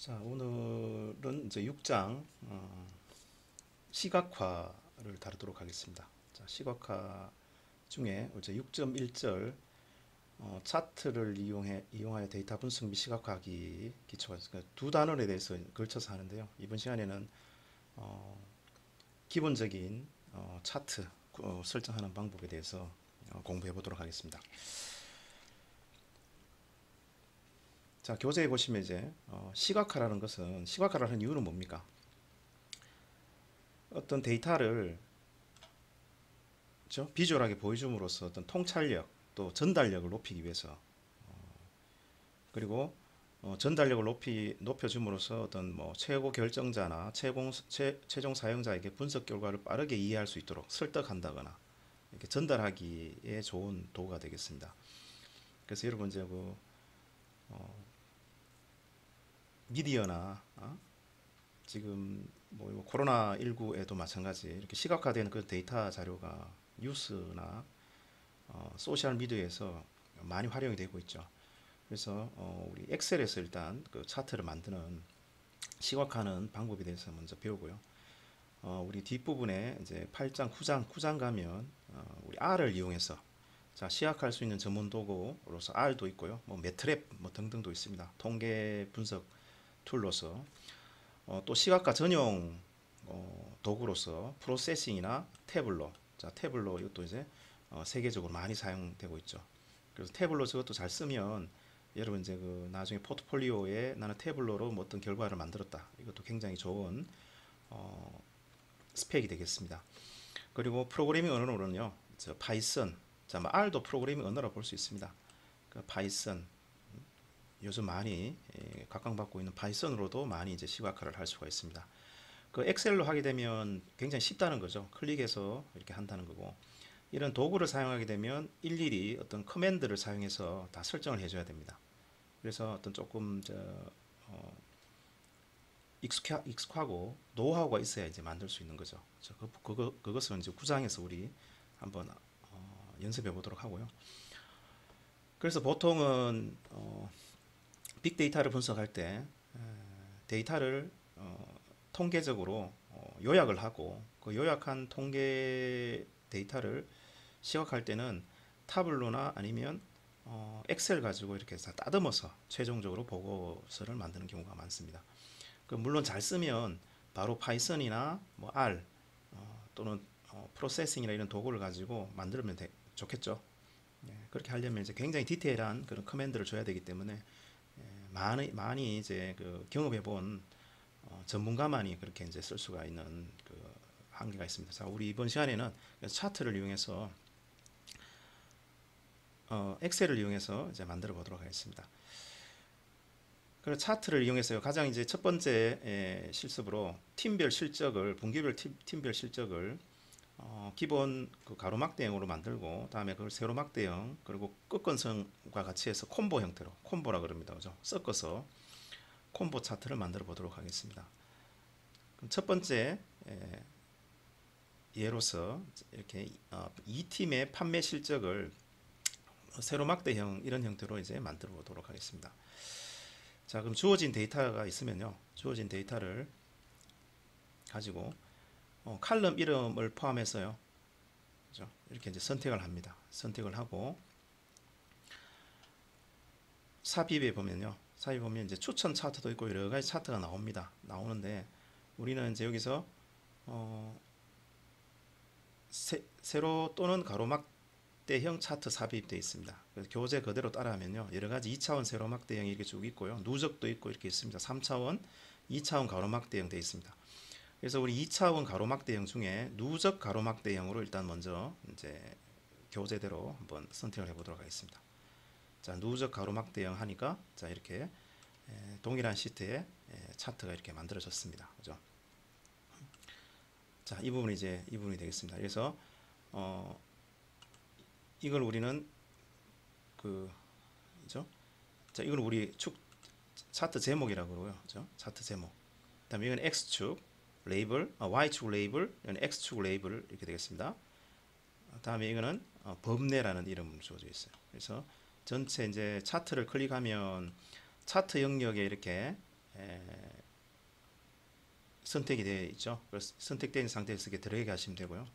자, 오늘은 이제 6장 시각화를 다루도록 하겠습니다. 자, 시각화 중에 이제 6.1절 차트를 이용하여 데이터 분석 및 시각화하기 기초가 그러니까 두 단원에 대해서 걸쳐서 하는데요. 이번 시간에는 어, 기본적인 차트 설정하는 방법에 대해서 공부해 보도록 하겠습니다. 자, 교재에 보시면 이제 시각화라는 것은 시각화를 하는 이유는 뭡니까? 어떤 데이터를 그렇죠? 비주얼하게 보여줌으로써 어떤 통찰력 또 전달력을 높이기 위해서 그리고 전달력을 높여줌으로써 어떤 뭐 최고 결정자나 최종 사용자에게 분석 결과를 빠르게 이해할 수 있도록 설득한다거나 이렇게 전달하기에 좋은 도구가 되겠습니다. 그래서 여러분 이제 미디어나 지금 뭐 코로나19에도 마찬가지 이렇게 시각화되는 그 데이터 자료가 뉴스나 소셜 미디어에서 많이 활용이 되고 있죠. 그래서 우리 엑셀에서 일단 그 차트를 만드는 시각화하는 방법에 대해서 먼저 배우고요. 우리 뒷부분에 이제 8장, 9장 가면 우리 R을 이용해서 자, 시각할 수 있는 전문 도구로서 R도 있고요. 뭐 매트랩 뭐 등등도 있습니다. 통계 분석 툴로서 또 시각화 전용 도구로서 프로세싱이나 태블로, 자 태블로 이것도 이제 세계적으로 많이 사용되고 있죠. 그래서 태블로 저것도 잘 쓰면 여러분 이제 그 나중에 포트폴리오에 나는 태블로로 뭐 어떤 결과를 만들었다. 이것도 굉장히 좋은 스펙이 되겠습니다. 그리고 프로그래밍 언어로는요, 저 파이썬, 자 뭐 R도 프로그래밍 언어로 볼 수 있습니다. 그 파이썬 요즘 많이 각광받고 있는 파이썬으로도 많이 이제 시각화를 할 수가 있습니다. 그 엑셀로 하게 되면 굉장히 쉽다는 거죠. 클릭해서 이렇게 한다는 거고 이런 도구를 사용하게 되면 일일이 어떤 커맨드를 사용해서 다 설정을 해줘야 됩니다. 그래서 어떤 조금 익숙하고 노하우가 있어야 이제 만들 수 있는 거죠. 그것을 이제 9장에서 우리 한번 연습해 보도록 하고요. 그래서 보통은 빅데이터를 분석할 때 데이터를 통계적으로 요약을 하고 그 요약한 통계 데이터를 시각할 때는 타블로나 아니면 엑셀 가지고 이렇게 다 따듬어서 최종적으로 보고서를 만드는 경우가 많습니다. 물론 잘 쓰면 바로 파이썬이나 뭐 R 또는 프로세싱이나 이런 도구를 가지고 만들면 좋겠죠. 그렇게 하려면 이제 굉장히 디테일한 그런 커맨드를 줘야 되기 때문에 많이 이제 그 경험해 본 전문가만이 그렇게 이제 쓸 수가 있는 그 한계가 있습니다. 자, 우리 이번 시간에는 차트를 이용해서 엑셀을 이용해서 이제 만들어 보도록 하겠습니다. 그래서 차트를 이용해서요. 가장 이제 첫 번째 실습으로 팀별 실적을 분기별 팀별 실적을 기본 그 가로막 대형으로 만들고 다음에 그걸 세로막 대형 그리고 끝건성과 같이 해서 콤보 형태로 콤보라 그럽니다. 그죠? 섞어서 콤보 차트를 만들어 보도록 하겠습니다. 그럼 첫 번째 예로서 이렇게 이 팀의 판매 실적을 세로막대형 이런 형태로 이제 만들어 보도록 하겠습니다. 자, 그럼 주어진 데이터가 있으면요. 주어진 데이터를 가지고 칼럼 이름을 포함해서요. 그죠? 이렇게 이제 선택을 합니다. 선택을 하고 삽입에 보면요. 삽입 보면 이제 추천 차트도 있고 여러 가지 차트가 나옵니다. 나오는데 우리는 이제 여기서 세로 또는 가로막대형 차트 삽입되어 있습니다. 그래서 교재 그대로 따라하면요. 여러 가지 2차원 세로막대형이 이렇게 쭉 있고요. 누적도 있고 이렇게 있습니다. 3차원, 2차원 가로막대형 되어 있습니다. 그래서 우리 2차원 가로막대형 중에 누적 가로막대형으로 일단 먼저 이제 교재대로 한번 선택을 해보도록 하겠습니다. 자, 누적 가로막대형 하니까 자 이렇게 동일한 시트에 차트가 이렇게 만들어졌습니다. 그죠? 자, 이 부분이 이제 이 부분이 되겠습니다. 그래서 이걸 우리는 그죠? 자, 이걸 우리 차트 제목이라고 그러고요. 그죠? 차트 제목. 그다음에 이건 X축 레이블, Y축 레이블, 이건 X축 레이블 이렇게 되겠습니다. 다음에 이거는 범례라는 이름으로 주어져 있어요. 그래서 전체 이제 차트를 클릭하면 차트 영역에 이렇게 선택이 되어 있죠. 그래서 선택된 상태에서 이렇게 드래그 하시면 되고요.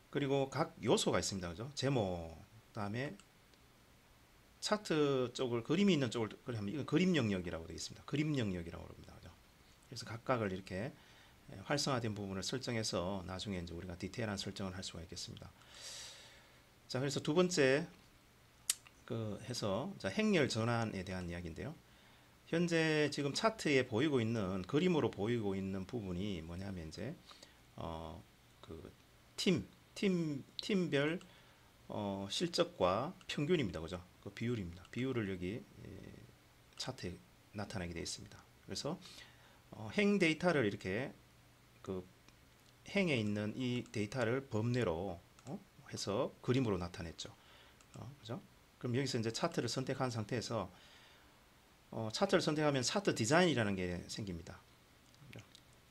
그리고 각 요소가 있습니다. 그죠? 제목, 그다음에 차트 쪽을 그림이 있는 쪽을 하면 이건 그림 영역이라고 되어 있습니다. 그림 영역이라고 합니다. 그죠? 그래서 각각을 이렇게 활성화된 부분을 설정해서 나중에 이제 우리가 디테일한 설정을 할 수가 있겠습니다. 자, 그래서 두 번째 해서 자, 행렬 전환에 대한 이야기인데요. 현재 지금 차트에 보이고 있는 그림으로 보이고 있는 부분이 뭐냐면 이제 그 팀별 실적과 평균입니다. 그죠? 그 비율입니다. 비율을 여기 차트에 나타나게 되어 있습니다. 그래서 행 데이터를 이렇게 그 행에 있는 이 데이터를 범례로 해서 그림으로 나타냈죠. 그죠? 그럼 여기서 이제 차트를 선택한 상태에서 차트를 선택하면 차트 디자인이라는 게 생깁니다.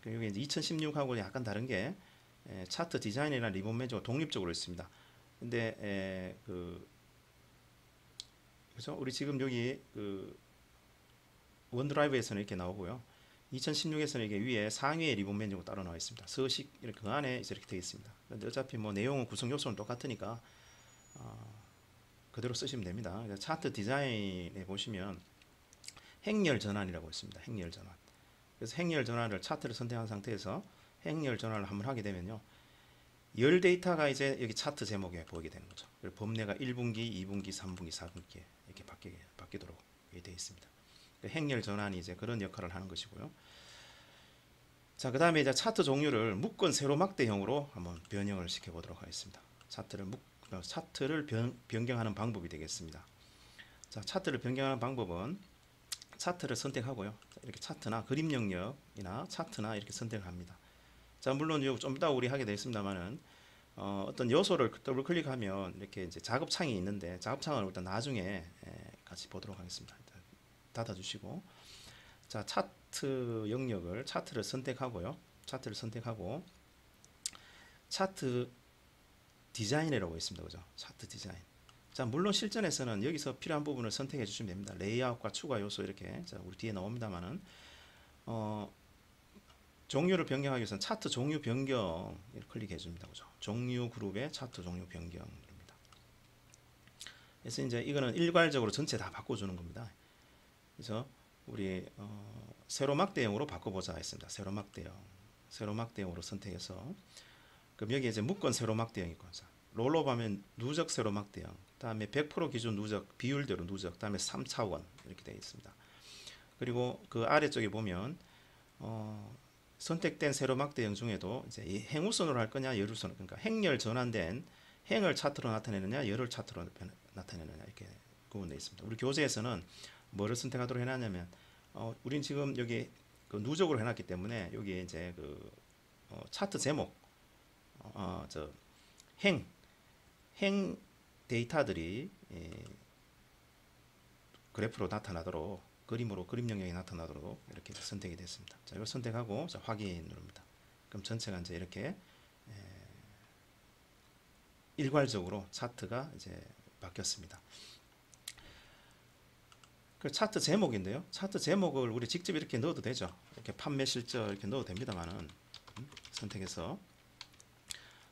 여기 이제 2016하고 약간 다른 게 차트 디자인이라는 리본 매니저가 독립적으로 있습니다. 근데 그죠? 우리 지금 여기 원드라이브에서는 이렇게 나오고요. 2016에서는 이게 위에 상위에 리본 매니저가 따로 나와 있습니다. 서식 이렇게 그 안에 이렇게 되어 있습니다. 근데 어차피 뭐 내용은 구성 요소는 똑같으니까 그대로 쓰시면 됩니다. 차트 디자인에 보시면 행렬 전환이라고 있습니다. 행렬 전환. 그래서 행렬 전환을 차트를 선택한 상태에서 행렬 전환을 한번 하게 되면요. 열 데이터가 이제 여기 차트 제목에 보이게 되는 거죠. 범례가 1분기, 2분기, 3분기, 4분기에 이렇게 바뀌도록 되어 있습니다. 행렬 전환이 이제 그런 역할을 하는 것이고요. 자, 그 다음에 이제 차트 종류를 묶은 세로막대형으로 한번 변형을 시켜보도록 하겠습니다. 차트를 변경하는 방법이 되겠습니다. 자, 차트를 변경하는 방법은 차트를 선택하고요. 이렇게 차트나 그림 영역이나 차트나 이렇게 선택합니다. 자, 물론 좀 이따 우리 하게 되겠습니다만은 어떤 요소를 더블 클릭하면 이렇게 이제 작업창이 있는데 작업창을 일단 나중에 같이 보도록 하겠습니다. 닫아주시고, 자, 차트 영역을 차트를 선택하고요. 차트를 선택하고 차트 디자인이라고 있습니다. 그죠? 차트 디자인. 자, 물론 실전에서는 여기서 필요한 부분을 선택해 주시면 됩니다. 레이아웃과 추가 요소 이렇게 자, 우리 뒤에 나옵니다만은 종류를 변경하기 위해서는 차트 종류 변경을 클릭해 줍니다. 그죠? 종류 그룹의 차트 종류 변경 누릅니다. 그래서 이제 이거는 일괄적으로 전체 다 바꿔주는 겁니다. 그래서 우리 세로막대형으로 바꿔보자 했습니다. 세로막대형으로 선택해서 그럼 여기 이제 묶은 세로막대형이 있고, 롤업 하면 누적 세로막대형, 다음에 100% 기준 누적, 비율대로 누적, 다음에 3차원 이렇게 되어 있습니다. 그리고 그 아래쪽에 보면 선택된 세로막대형 중에도 이제 행우선으로 할 거냐 열우선으로, 그러니까 행렬 전환된 행을 차트로 나타내느냐 열을 차트로 나타내느냐 이렇게 구분되어 있습니다. 우리 교재에서는 뭐를 선택하도록 해놨냐면 우린 지금 여기 그 누적으로 해놨기 때문에 여기 이제 차트 제목 행 데이터들이 그래프로 나타나도록 그림 영역이 나타나도록 이렇게 선택이 됐습니다. 자, 이걸 선택하고 자, 확인 누릅니다. 그럼 전체가 이제 이렇게 일괄적으로 차트가 이제 바뀌었습니다. 그 차트 제목인데요. 차트 제목을 우리 직접 이렇게 넣어도 되죠. 이렇게 판매 실적 이렇게 넣어도 됩니다만은 선택해서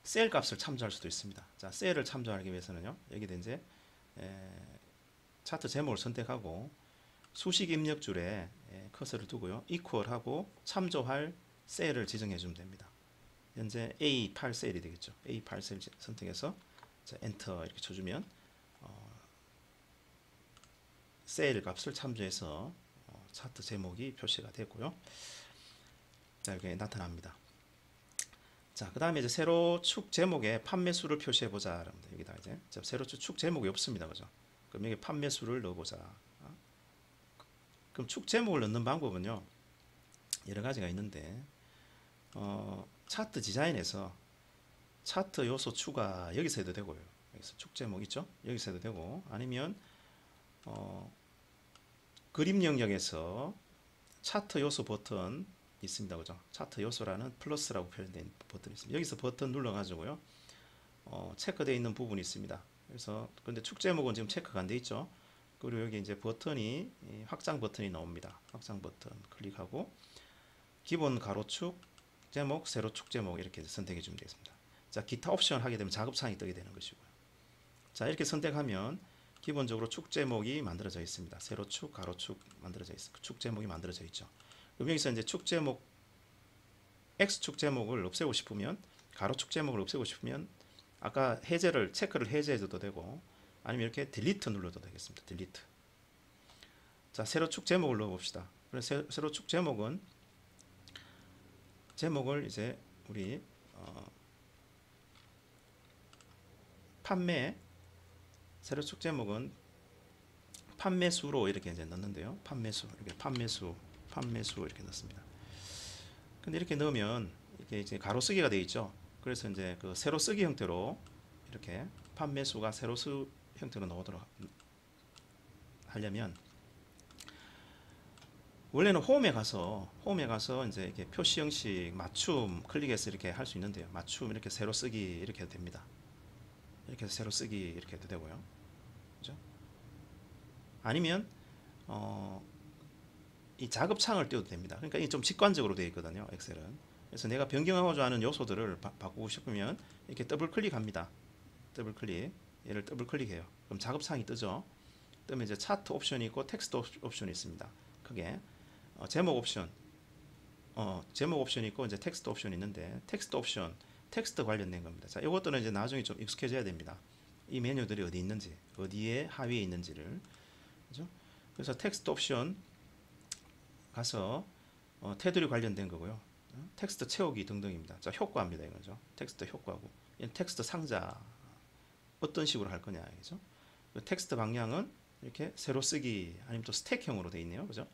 셀 값을 참조할 수도 있습니다. 자, 셀을 참조하기 위해서는요. 여기다 이제 차트 제목을 선택하고 수식 입력줄에 커서를 두고요. 이퀄하고 참조할 셀을 지정해 주면 됩니다. 현재 A8 셀이 되겠죠. A8 셀 선택해서 자, 엔터 이렇게 쳐주면 셀 값을 참조해서 차트 제목이 표시가 됐고요. 자, 이렇게 나타납니다. 자, 그 다음에 이제 세로 축 제목에 판매수를 표시해 보자. 여기다 이제 세로 축 제목이 없습니다. 그죠? 그럼 여기 판매수를 넣어보자. 그럼 축 제목을 넣는 방법은요, 여러 가지가 있는데, 차트 디자인에서 차트 요소 추가 여기서 해도 되고요. 여기서 축 제목 있죠? 여기서 해도 되고, 아니면, 그림 영역에서 차트 요소 버튼 있습니다. 그죠? 차트 요소라는 플러스라고 표현된 버튼이 있습니다. 여기서 버튼 눌러가지고요, 체크되어 있는 부분이 있습니다. 그래서, 근데 축 제목은 지금 체크가 안 돼 있죠? 그리고 여기 이제 버튼이 확장 버튼이 나옵니다. 확장 버튼 클릭하고 기본 가로축 제목, 세로축 제목 이렇게 선택해 주면 되겠습니다. 자, 기타 옵션 하게 되면 작업창이 뜨게 되는 것이고요. 자, 이렇게 선택하면 기본적으로 축 제목이 만들어져 있습니다. 세로축, 가로축 만들어져 있습니다. 축 제목이 만들어져 있죠. 그럼 여기서 이제 축 제목, X축 제목을 없애고 싶으면, 가로축 제목을 없애고 싶으면 아까 해제를 체크를 해제해도 되고, 아니면 이렇게 딜리트 눌러도 되겠습니다. 딜리트. 자, 세로축 제목을 넣어봅시다. 그래서 세로축 제목은 제목을 이제 우리 판매, 세로축 제목은 판매수로 이렇게 이제 넣는데요. 판매수, 이렇게 판매수 이렇게 넣습니다. 근데 이렇게 넣으면 이게 이제 가로쓰기가 되어 있죠. 그래서 이제 그 세로쓰기 형태로 이렇게 판매수가 세로수 형태로 나오도록 하려면, 원래는 홈에 가서 이제 이렇게 표시 형식 맞춤 클릭해서 이렇게 할 수 있는데요. 맞춤 이렇게 세로 쓰기 이렇게 해도 됩니다. 이렇게 해서 세로 쓰기 이렇게 해도 되고요. 그죠? 아니면 이 작업창을 띄워도 됩니다. 그러니까 이게 좀 직관적으로 되어 있거든요. 엑셀은. 그래서 내가 변경하고자 하는 요소들을 바꾸고 싶으면 이렇게 더블 클릭합니다. 더블 클릭. 얘를 더블 클릭해요. 그럼 작업창이 뜨죠. 뜨면 이제 차트 옵션이 있고 텍스트 옵션이 있습니다. 크게 제목 옵션이 있고 이제 텍스트 옵션이 있는데, 텍스트 옵션, 텍스트 관련된 겁니다. 자, 이것들은 이제 나중에 좀 익숙해져야 됩니다. 이 메뉴들이 어디 있는지, 어디에 하위에 있는지를. 그죠? 그래서 텍스트 옵션 가서 테두리 관련된 거고요. 텍스트 채우기 등등입니다. 자, 효과입니다. 이거죠. 텍스트 효과고. 텍스트 상자 어떤 식으로 할 거냐, 그죠? 텍스트 방향은 이렇게 세로 쓰기 아니면 또 스택형으로 되어 있네요. 그죠?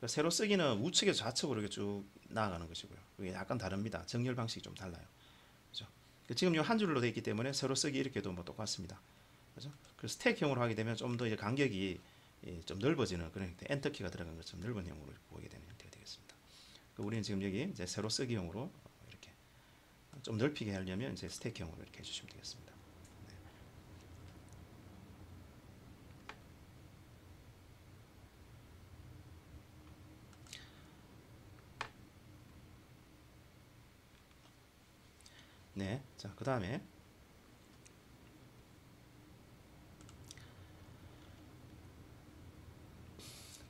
세로 쓰기는 우측에서 좌측으로 이렇게 쭉 나아가는 것이고요. 이게 약간 다릅니다. 정렬 방식이 좀 달라요. 그죠? 지금 이 한 줄로 되어 있기 때문에 세로 쓰기 이렇게도 뭐 똑같습니다. 그죠? 그래서 스택형으로 하게 되면 좀 더 이제 간격이 좀 넓어지는 그런 형태, 엔터키가 들어간 것처럼 넓은 형으로 보이게 되는 형태가 되겠습니다. 우리는 지금 여기 이제 세로 쓰기형으로 이렇게 좀 넓히게 하려면 이제 스택형으로 이렇게 해주시면 되겠습니다. 네, 자, 그 다음에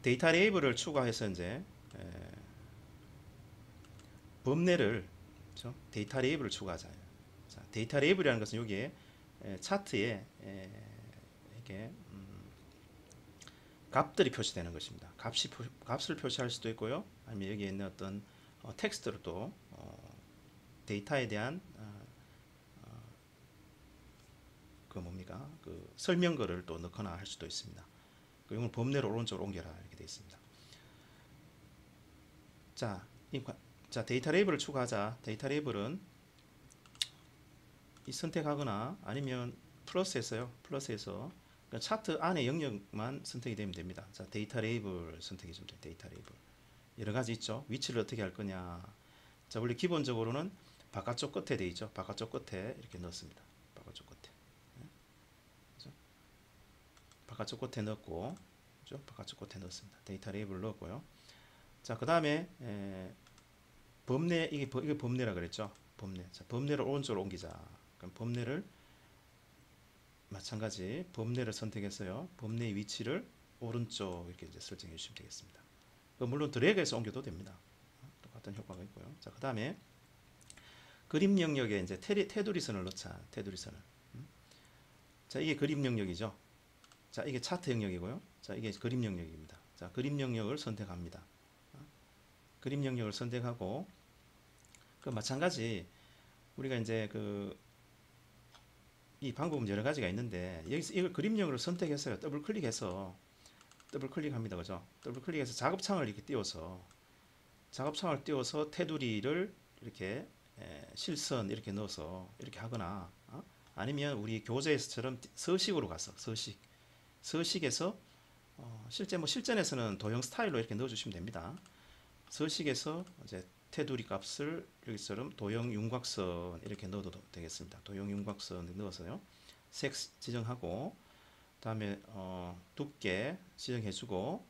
데이터 레이블을 추가해서 이제 범례를, 그렇죠? 데이터 레이블을 추가하자. 자, 데이터 레이블이라는 것은 여기에 차트에 이렇게 값들이 표시되는 것입니다. 값을 표시할 수도 있고요. 아니면 여기에 있는 어떤 텍스트로 또 데이터에 대한 그 뭡니까? 그 설명글을 또 넣거나 할 수도 있습니다. 이걸 범례로 오른쪽으로 옮겨라 이렇게 되어 있습니다. 자, 데이터 레이블을 추가하자. 데이터 레이블은 이 선택하거나 아니면 플러스에서 그러니까 차트 안에 영역만 선택이 되면 됩니다. 자, 데이터 레이블 선택해 주면 돼요. 데이터 레이블. 여러 가지 있죠. 위치를 어떻게 할 거냐. 자, 원래 기본적으로는 바깥쪽 끝에 되어 있죠. 바깥쪽 끝에 이렇게 넣습니다. 바깥쪽 끝에. 그렇죠? 바깥쪽 끝에 넣었고, 그렇죠? 바깥쪽 끝에 넣었습니다. 데이터 레이블 넣었고요. 자, 그 다음에 범례, 이게 범례라 그랬죠. 범례. 자, 범례를 오른쪽으로 옮기자. 그럼 범례를 마찬가지 범례를 선택해서요. 범례의 위치를 오른쪽 이렇게 이제 설정해 주시면 되겠습니다. 물론 드래그해서 옮겨도 됩니다. 똑같은 효과가 있고요. 자, 그 다음에 그림 영역에 이제 테두리선을 넣자. 테두리선을. 자, 이게 그림 영역이죠. 자, 이게 차트 영역이고요. 자, 이게 그림 영역입니다. 자, 그림 영역을 선택합니다. 그림 영역을 선택하고, 그 마찬가지 우리가 이제 이 방법은 여러 가지가 있는데, 여기서 이걸 그림형으로 선택했어요. 더블 클릭해서 더블 클릭합니다. 그죠? 더블 클릭해서 작업창을 이렇게 띄워서 테두리를 이렇게 실선 이렇게 넣어서 이렇게 하거나, 아니면 우리 교재에서처럼 서식으로 가서 서식에서 실전에서는 도형 스타일로 이렇게 넣어주시면 됩니다. 서식에서 이제 테두리 값을 여기처럼 도형 윤곽선 이렇게 넣어도 되겠습니다. 도형 윤곽선 넣어서요. 색 지정하고, 다음에 두께 지정해주고,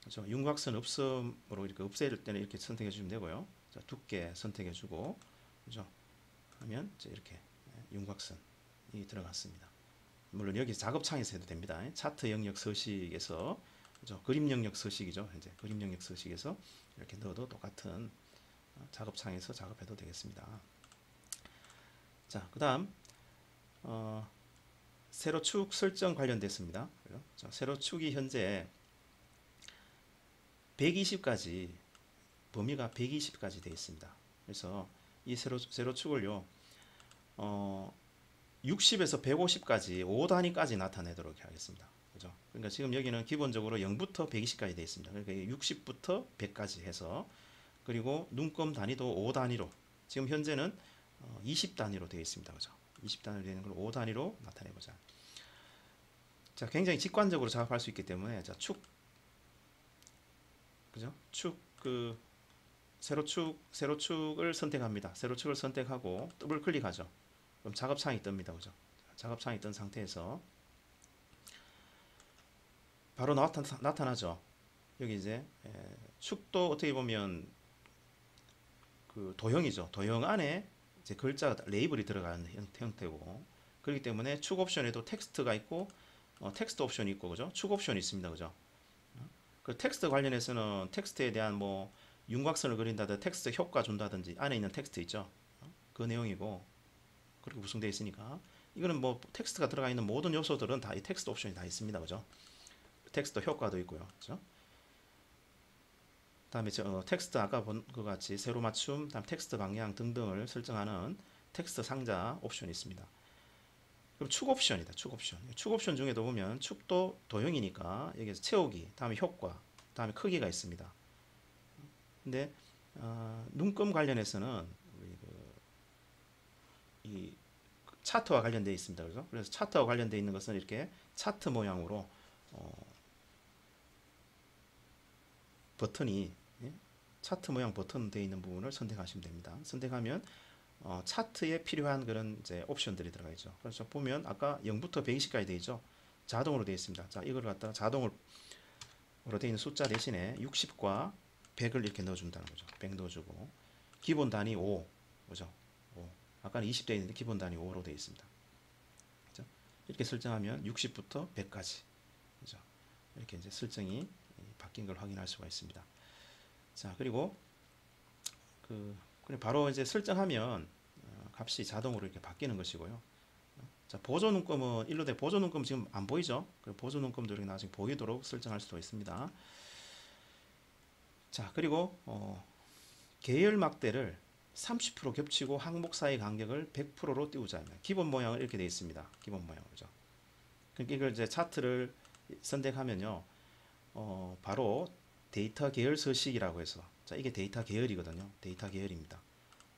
그렇죠? 윤곽선 없음으로 이렇게 없앨 때는 이렇게 선택해 주시면 되고요. 자, 두께 선택해주고, 그죠? 하면 이제 이렇게 윤곽선이 들어갔습니다. 물론 여기 작업창에서 해도 됩니다. 차트 영역 서식에서, 그죠? 그림 영역 서식이죠. 현재 그림 영역 서식에서 이렇게 넣어도 똑같은 작업창에서 작업해도 되겠습니다. 자, 그다음 세로축 설정 관련됐습니다. 자, 세로축이 현재 120까지, 범위가 120까지 되어 있습니다. 그래서 이 세로축을요 60에서 150까지 5단위까지 나타내도록 하겠습니다. 그죠? 그러니까 지금 여기는 기본적으로 0부터 120까지 되어 있습니다. 그러니까 60부터 100까지 해서, 그리고 눈금 단위도 5단위로, 지금 현재는 20단위로 되어 있습니다. 그죠? 20단위로 되는 걸 5단위로 나타내 보자. 자, 굉장히 직관적으로 작업할 수 있기 때문에, 자, 그죠? 세로축을 선택합니다. 세로축을 선택하고 더블 클릭하죠. 그럼 작업창이 뜹니다. 그죠? 작업창이 뜬 상태에서 바로 나타나죠. 여기 이제 축도 어떻게 보면 그 도형이죠. 도형 안에 이제 글자가 레이블이 들어가는 형태고, 그렇기 때문에 축 옵션에도 텍스트가 있고, 텍스트 옵션이 있고, 그죠? 축 옵션이 있습니다. 그죠? 그 텍스트 관련해서는 텍스트에 대한 뭐 윤곽선을 그린다든지 텍스트 효과 준다든지 안에 있는 텍스트 있죠. 그 내용이고, 그렇게 구성되어 있으니까 이거는 뭐 텍스트가 들어가 있는 모든 요소들은 다 이 텍스트 옵션이 다 있습니다. 그죠? 텍스트 효과도 있고요. 그죠? 다음에 텍스트 아까 본 것 같이 세로 맞춤, 다음 텍스트 방향 등등을 설정하는 텍스트 상자 옵션이 있습니다. 그럼 축 옵션이다. 축 옵션. 축 옵션 중에도 보면 축도 도형이니까 여기서 채우기, 다음에 효과, 다음에 크기가 있습니다. 근데 눈금 관련해서는 우리 이 차트와 관련되어 있습니다. 그죠? 그래서 차트와 관련되어 있는 것은 이렇게 차트 모양으로 버튼이, 차트 모양 버튼 되어 있는 부분을 선택하시면 됩니다. 선택하면 차트에 필요한 그런 이제 옵션들이 들어가 있죠. 그래서 보면 아까 0부터 120까지 되어 있죠. 자동으로 되어 있습니다. 자, 이걸 갖다가 자동으로 되어 있는 숫자 대신에 60과 100을 이렇게 넣어준다는 거죠. 100 넣어주고, 기본 단위 5, 그죠? 5. 아까는 20 되어 있는데 기본 단위 5로 되어 있습니다. 그죠? 이렇게 설정하면 60부터 100까지, 그죠? 이렇게 이제 설정이 바뀐 걸 확인할 수가 있습니다. 자, 그리고 바로 이제 설정하면 값이 자동으로 이렇게 바뀌는 것이고요. 자, 보조 눈금은 일로 돼. 보조 눈금 지금 안 보이죠? 보조 눈금도 이렇게 나중에 보이도록 설정할 수도 있습니다. 자, 그리고 계열 막대를 30% 겹치고 항목 사이 간격을 100%로 띄우자. 기본 모양을 이렇게 되어 있습니다. 기본 모양, 그죠? 그러니까 이걸 이제 차트를 선택하면요, 바로 데이터 계열 서식이라고 해서, 자, 이게 데이터 계열이거든요. 데이터 계열입니다.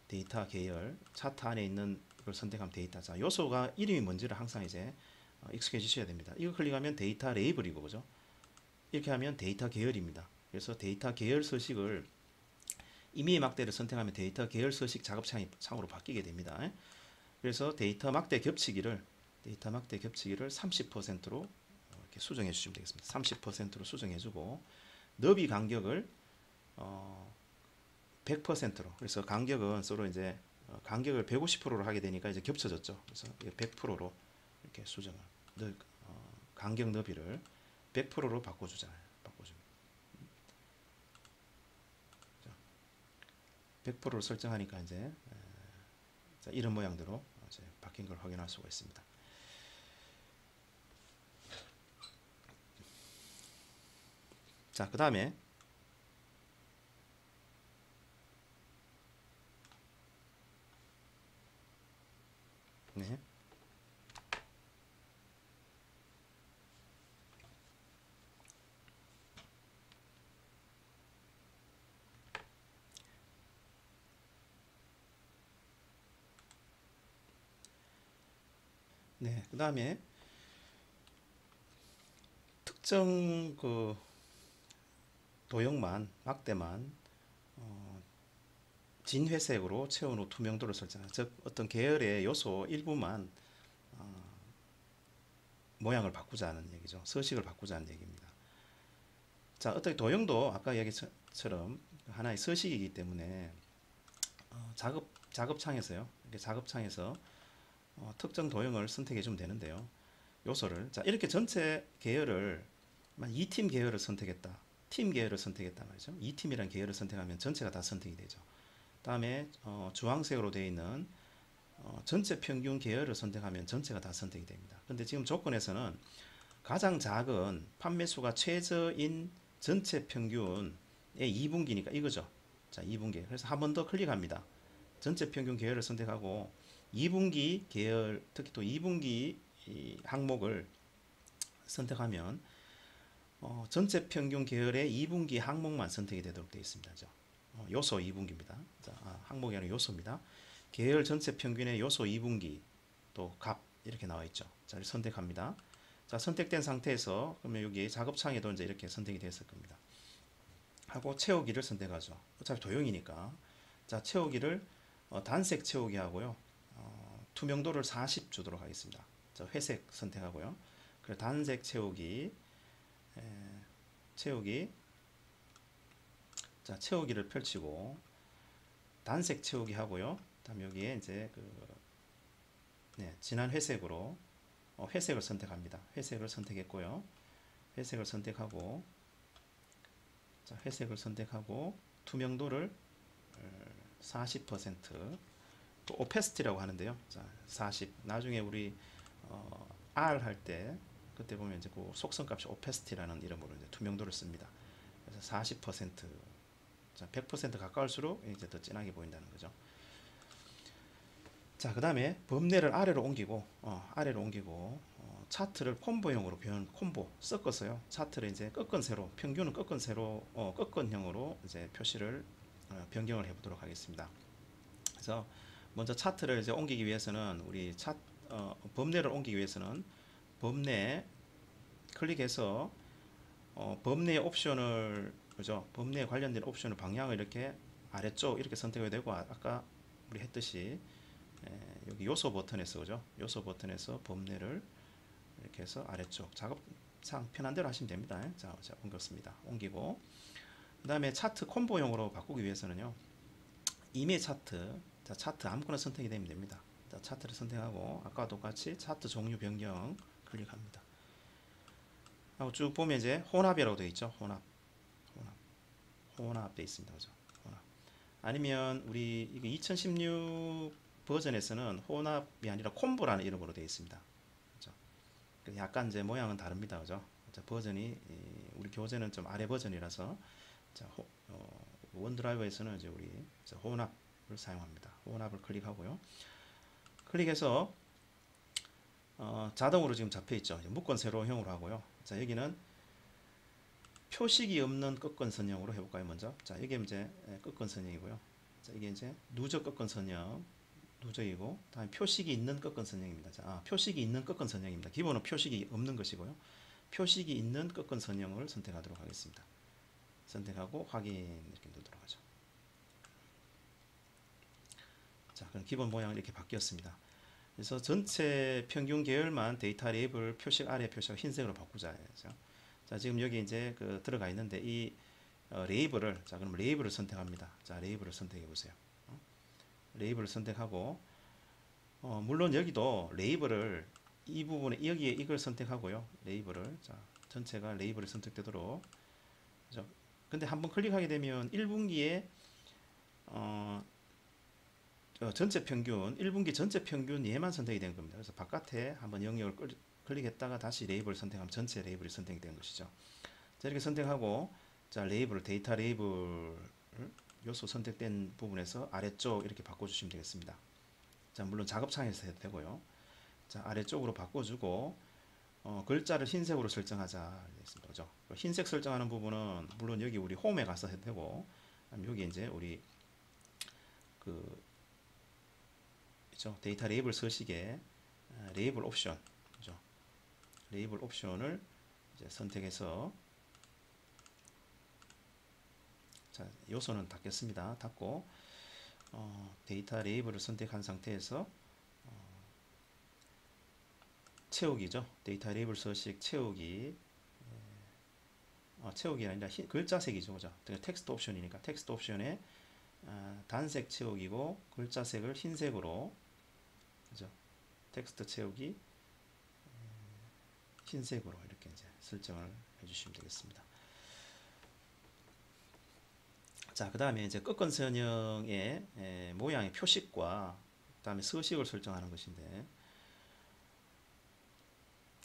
데이터 계열, 차트 안에 있는 걸 선택하면 데이터. 자, 요소가 이름이 뭔지를 항상 이제 익숙해지셔야 됩니다. 이거 클릭하면 데이터 레이블이고, 그죠? 이렇게 하면 데이터 계열입니다. 그래서 데이터 계열 서식을 임의 막대를 선택하면 데이터 계열 서식 작업창으로 바뀌게 됩니다. 그래서 데이터 막대 겹치기를 30%로 이렇게 수정해 주시면 되겠습니다. 30%로 수정해 주고, 너비 간격을 100%로, 그래서 간격은 서로 이제 간격을 150%로 하게 되니까 이제 겹쳐졌죠. 그래서 100%로 이렇게 수정을, 간격 너비를 100%로 바꿔주잖아요. 100%로 설정하니까 이제 이런 모양대로 이제 바뀐 걸 확인할 수가 있습니다. 자, 그 다음에 네. 네, 그 다음에 특정 그 도형만, 막대만 진회색으로 채운 후 투명도를 설정하는, 즉 어떤 계열의 요소 일부만 모양을 바꾸자는 얘기죠. 서식을 바꾸자는 얘기입니다. 자, 어떻게 도형도 아까 얘기처럼 하나의 서식이기 때문에 작업창에서요. 이렇게 작업창에서 특정 도형을 선택해 주면 되는데요. 요소를 자 이렇게 전체 계열을 2팀 계열을 선택했다. 팀 계열을 선택했다 말이죠. 2팀이라는 계열을 선택하면 전체가 다 선택이 되죠. 다음에 주황색으로 되어 있는 전체 평균 계열을 선택하면 전체가 다 선택이 됩니다. 근데 지금 조건에서는 가장 작은 판매수가 최저인 전체 평균의 2분기니까 이거죠. 자, 2분기. 그래서 한 번 더 클릭합니다. 전체 평균 계열을 선택하고 2분기 계열, 특히 또 2분기 항목을 선택하면 전체 평균 계열의 2분기 항목만 선택이 되도록 되어 있습니다. 요소 2분기입니다. 자, 항목이 아니라 요소입니다. 계열 전체 평균의 요소 2분기 또 값 이렇게 나와 있죠. 자, 선택합니다. 자, 선택된 상태에서 그러면 여기 작업창에도 이제 이렇게 선택이 됐을 겁니다. 하고 채우기를 선택하죠. 어차피 도형이니까. 자, 채우기를 단색 채우기 하고요. 투명도를 40 주도록 하겠습니다. 자, 회색 선택하고요. 그리고 단색 채우기, 채우기. 자, 채우기를 펼치고 단색 채우기 하고요. 다음 여기에 이제 진한 회색으로 회색을 선택합니다. 회색을 선택했고요. 회색을 선택하고 자, 회색을 선택하고 투명도를 40%, 또 오페시티라고 하는데요. 자, 40. 나중에 우리 R 할 때 그때 보면 이제 그 속성값이 오페시티라는 이름으로 이제 투명도를 씁니다. 그래서 40%, 자, 100% 가까울수록 이제 더 진하게 보인다는 거죠. 자, 그 다음에 범례를 아래로 옮기고 차트를 콤보형으로 콤보 섞어서요. 차트를 이제 꺾은 세로, 평균은 꺾은 세로, 꺾은형으로 이제 표시를 변경을 해보도록 하겠습니다. 그래서 먼저 차트를 이제 옮기기 위해서는 범례를 옮기기 위해서는 범례 클릭해서 범례 옵션을 그죠? 범례에 관련된 옵션을 방향을 이렇게 아래쪽 이렇게 선택해야 되고 아까 우리 했듯이 여기 요소 버튼에서 그죠? 요소 버튼에서 범례를 이렇게 해서 아래쪽 작업상 편한 대로 하시면 됩니다. 자, 옮겼습니다. 옮기고 그 다음에 차트 콤보용으로 바꾸기 위해서는요. 이메 차트, 자, 차트 아무거나 선택이 되면 됩니다. 자, 차트를 선택하고 아까와 똑같이 차트 종류 변경 클릭합니다. 하고 쭉 보면 이제 혼합이라고 되어 있죠. 혼합 되어 있습니다. 그죠? 혼합. 아니면 우리 이거 2016 버전에서는 혼합이 아니라 콤보라는 이름으로 되어 있습니다. 그죠? 약간 이제 모양은 다릅니다. 그죠? 자, 버전이 우리 교재는 좀 아래 버전이라서 자, 원드라이브에서는 이제 우리 혼합을 사용합니다. 혼합을 클릭하고요. 클릭해서 자동으로 지금 잡혀 있죠. 묶은 세로형으로 하고요. 자, 여기는 표식이 없는 꺾은 선형으로 해볼까요? 먼저. 자, 이게 이제 꺾은 선형이고요. 자, 이게 이제 누적 꺾은 선형, 누적이고, 다음에 표식이 있는 꺾은 선형입니다. 자, 표식이 있는 꺾은 선형입니다. 기본은 표식이 없는 것이고요. 표식이 있는 꺾은 선형을 선택하도록 하겠습니다. 선택하고 확인 이렇게 누르도록 하죠. 자, 그럼 기본 모양은 이렇게 바뀌었습니다. 그래서 전체 평균 계열만 데이터 레이블 표식 아래 표시가 흰색으로 바꾸자. 자, 지금 여기 이제 들어가 있는데 이 레이블을 자, 그럼 레이블을 선택합니다. 자, 레이블을 선택해 보세요. 레이블을 선택하고 물론 여기도 레이블을 이 부분에 여기에 이걸 선택하고요. 레이블을 자, 전체가 레이블이 선택되도록. 그죠? 근데 한번 클릭하게 되면 1분기에 전체 평균 1분기 전체 평균 얘만 선택이 된 겁니다. 그래서 바깥에 한번 영역을 클릭했다가 다시 레이블을 선택하면 전체 레이블이 선택이 된 것이죠. 자, 이렇게 선택하고 자, 레이블 데이터 레이블 요소 선택된 부분에서 아래쪽 이렇게 바꿔주시면 되겠습니다. 자, 물론 작업창에서 해도 되고요. 자, 아래쪽으로 바꿔주고 글자를 흰색으로 설정하자 됐습니다. 그죠? 흰색 설정하는 부분은 물론 여기 우리 홈에 가서 해도 되고 여기 이제 우리 그죠? 데이터 레이블 서식에 레이블 옵션 그죠? 레이블 옵션을 이제 선택해서 자, 요소는 닫겠습니다. 닫고 데이터 레이블을 선택한 상태에서 채우기죠. 데이터 레이블 서식 채우기 채우기가 아니라 글자색이죠. 그죠? 텍스트 옵션이니까 텍스트 옵션에 단색 채우기고 글자색을 흰색으로, 그죠? 텍스트 채우기 흰색으로 이렇게 이제 설정을 해주시면 되겠습니다. 자, 그 다음에 이제 꺾은선형의 모양의 표식과 그다음에 서식을 설정하는 것인데,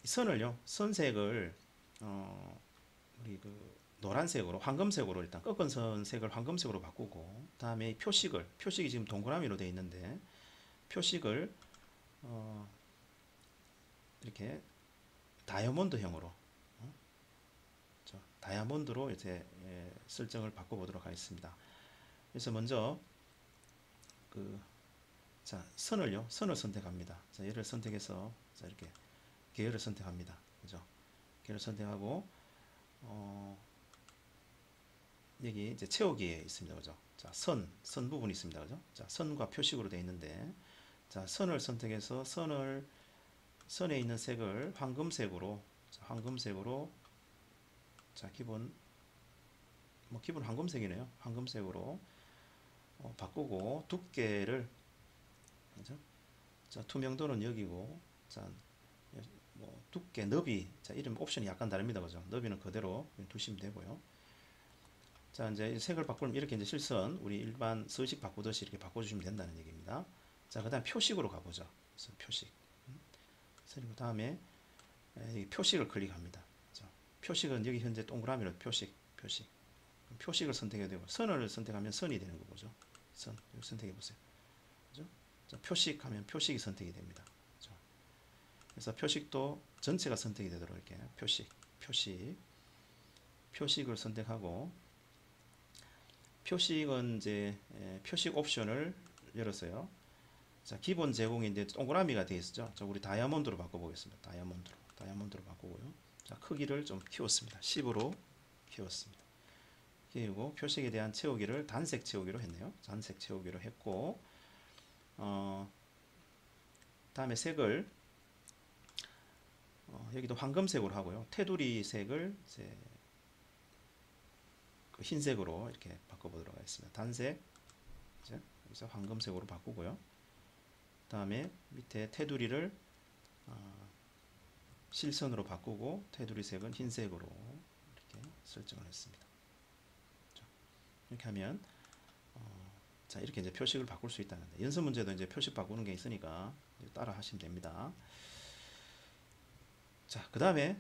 선을요, 선색을 우리 그 노란색으로, 황금색으로, 일단 꺾은 선 색을 황금색으로 바꾸고, 그다음에 표식이 지금 동그라미로 되어 있는데, 표식을 이렇게 다이아몬드형으로, 다이아몬드로 이제 설정을 바꿔보도록 하겠습니다. 그래서 먼저 선을 선택합니다. 자, 얘를 선택해서, 자, 이렇게 계열을 선택합니다. 그죠? 계열을 선택하고, 여기 이제 채우기에 있습니다. 그죠? 자, 선 부분이 있습니다. 그죠? 자, 선과 표식으로 되어 있는데, 자, 선을 선택해서 선에 있는 색을 황금색으로, 자, 기본 황금색이네요. 황금색으로 바꾸고, 두께를, 그죠? 자, 투명도는 여기고, 자, 두께, 너비, 자, 이름 옵션이 약간 다릅니다. 그죠? 너비는 그대로 두시면 되고요. 자, 이제 색을 바꾸면 이렇게 이제 실선, 우리 일반 서식 바꾸듯이 이렇게 바꿔주시면 된다는 얘기입니다. 자, 그 다음 표식으로 가보죠. 그래서 표식. 그리고 다음에 표식을 클릭합니다. 자, 표식은 여기 현재 동그라미로 표식을 선택해야 되고, 선을 선택하면 선이 되는 거죠. 선, 여기 선택해 보세요. 그죠? 자, 표식하면 표식이 선택이 됩니다. 그죠? 그래서 표식도 전체가 선택이 되도록 이렇게 표식을 선택하고, 표식은 이제 표식 옵션을 열었어요. 자, 기본 제공인데 동그라미가 되어 있었죠. 자, 우리 다이아몬드로 바꿔보겠습니다. 다이아몬드로 바꾸고요. 자, 크기를 좀 키웠습니다. 10으로 키웠습니다. 그리고 표식에 대한 채우기를 단색 채우기로 했네요. 단색 채우기로 했고, 다음에 색을 여기도 황금색으로 하고요. 테두리 색을 이제 그 흰색으로 이렇게 바꿔보도록 하겠습니다. 단색, 이제 여기서 황금색으로 바꾸고요. 다음에 밑에 테두리를 실선으로 바꾸고, 테두리 색은 흰색으로 이렇게 설정을 했습니다. 이렇게 하면 자, 이렇게 이제 표식을 바꿀 수 있다는데, 연습 문제도 이제 표식 바꾸는 게 있으니까 따라 하시면 됩니다. 자, 그 다음에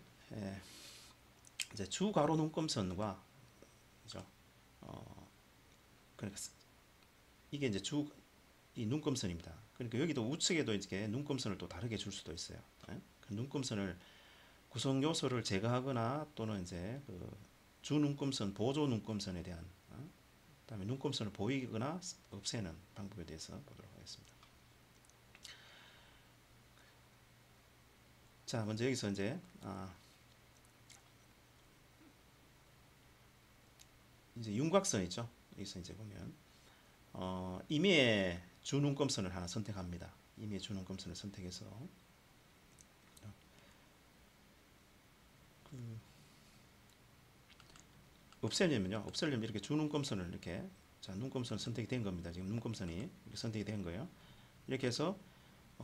이제 주 가로 눈금선과, 그죠? 그러니까 이게 이제 이 눈금선입니다. 그러니까 여기도 우측에도 이렇게 눈금선을 또 다르게 줄 수도 있어요. 그 눈금선을 구성 요소를 제거하거나, 또는 이제 그 주 눈금선, 보조 눈금선에 대한, 그다음에 눈금선을 보이거나 없애는 방법에 대해서 보도록 하겠습니다. 자, 먼저 여기서 이제 윤곽선 있죠. 여기서 이제 보면 임의의 주 눈금선을 하나 선택합니다. 임의의 주 눈금선을 선택해서 없애려면 이렇게 주 눈금선을 이렇게, 자, 눈금선 선택이 된 겁니다. 지금 눈금선이 이렇게 선택이 된 거예요. 이렇게 해서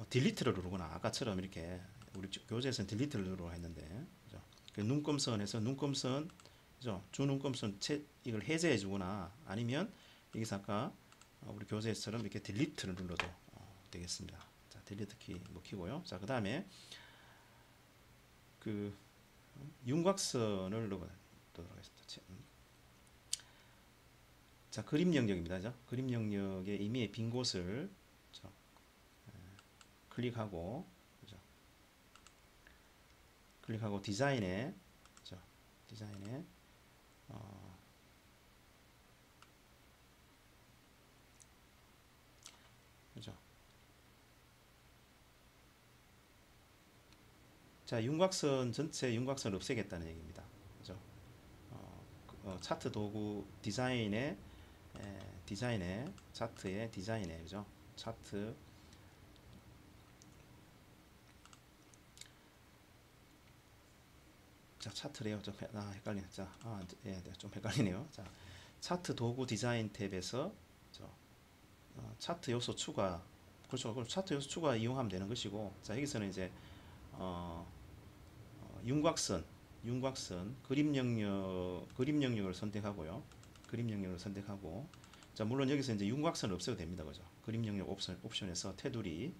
딜리트를 누르거나, 아까처럼 이렇게 우리 교재에서는 딜리트를 누르고 했는데, 그죠? 그 눈금선에서 눈금선, 그죠? 주 눈금선 이걸 해제해 주거나, 아니면 여기서 아까 우리 교재처럼 이렇게 딜리트를 눌러도 되겠습니다. 자, 딜리트 키 키고요. 자, 그 다음에 그 윤곽선을 넣도록 하겠습니다. 자, 그림 영역입니다. 그죠? 그림 영역의 임의의 빈 곳을, 그죠? 클릭하고, 그죠? 클릭하고 디자인에, 그죠? 디자인에 그죠? 자, 윤곽선 전체 윤곽선을 없애겠다는 얘기입니다. 그죠? 차트 도구 디자인에 차트의 디자인에, 그죠? 차트, 자, 차트래요. 좀 헷갈리네. 자, 예, 좀 헷갈리네요. 자, 차트 도구 디자인 탭에서, 차트 요소 추가, 그렇죠. 그럼 차트 요소 추가 이용하면 되는 것이고, 자 여기서는 이제 어, 윤곽선 그림 영역을 선택하고요. 그림 영역을 선택하고, 자 물론 여기서 이제 윤곽선을 없애도 됩니다, 그죠? 그림 영역 옵션에서 테두리를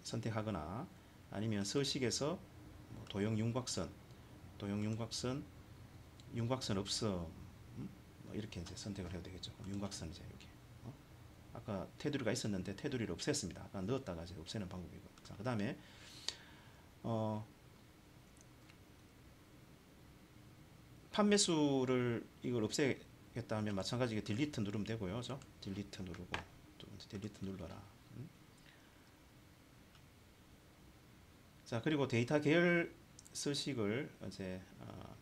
선택하거나 아니면 서식에서 도형 윤곽선 없음, 뭐 이렇게 이제 선택을 해도 되겠죠. 윤곽선 이제 여기. 아까 테두리가 있었는데 테두리를 없앴습니다. 아까 넣었다가 이제 없애는 방법이고. 자, 그 다음에 판매수를 이걸 없애겠다 하면 마찬가지로 딜리트 누르면 되고요. 죠? 딜리트 누르고 또 이제 딜리트 눌러라. 자, 그리고 데이터 계열 서식을 이제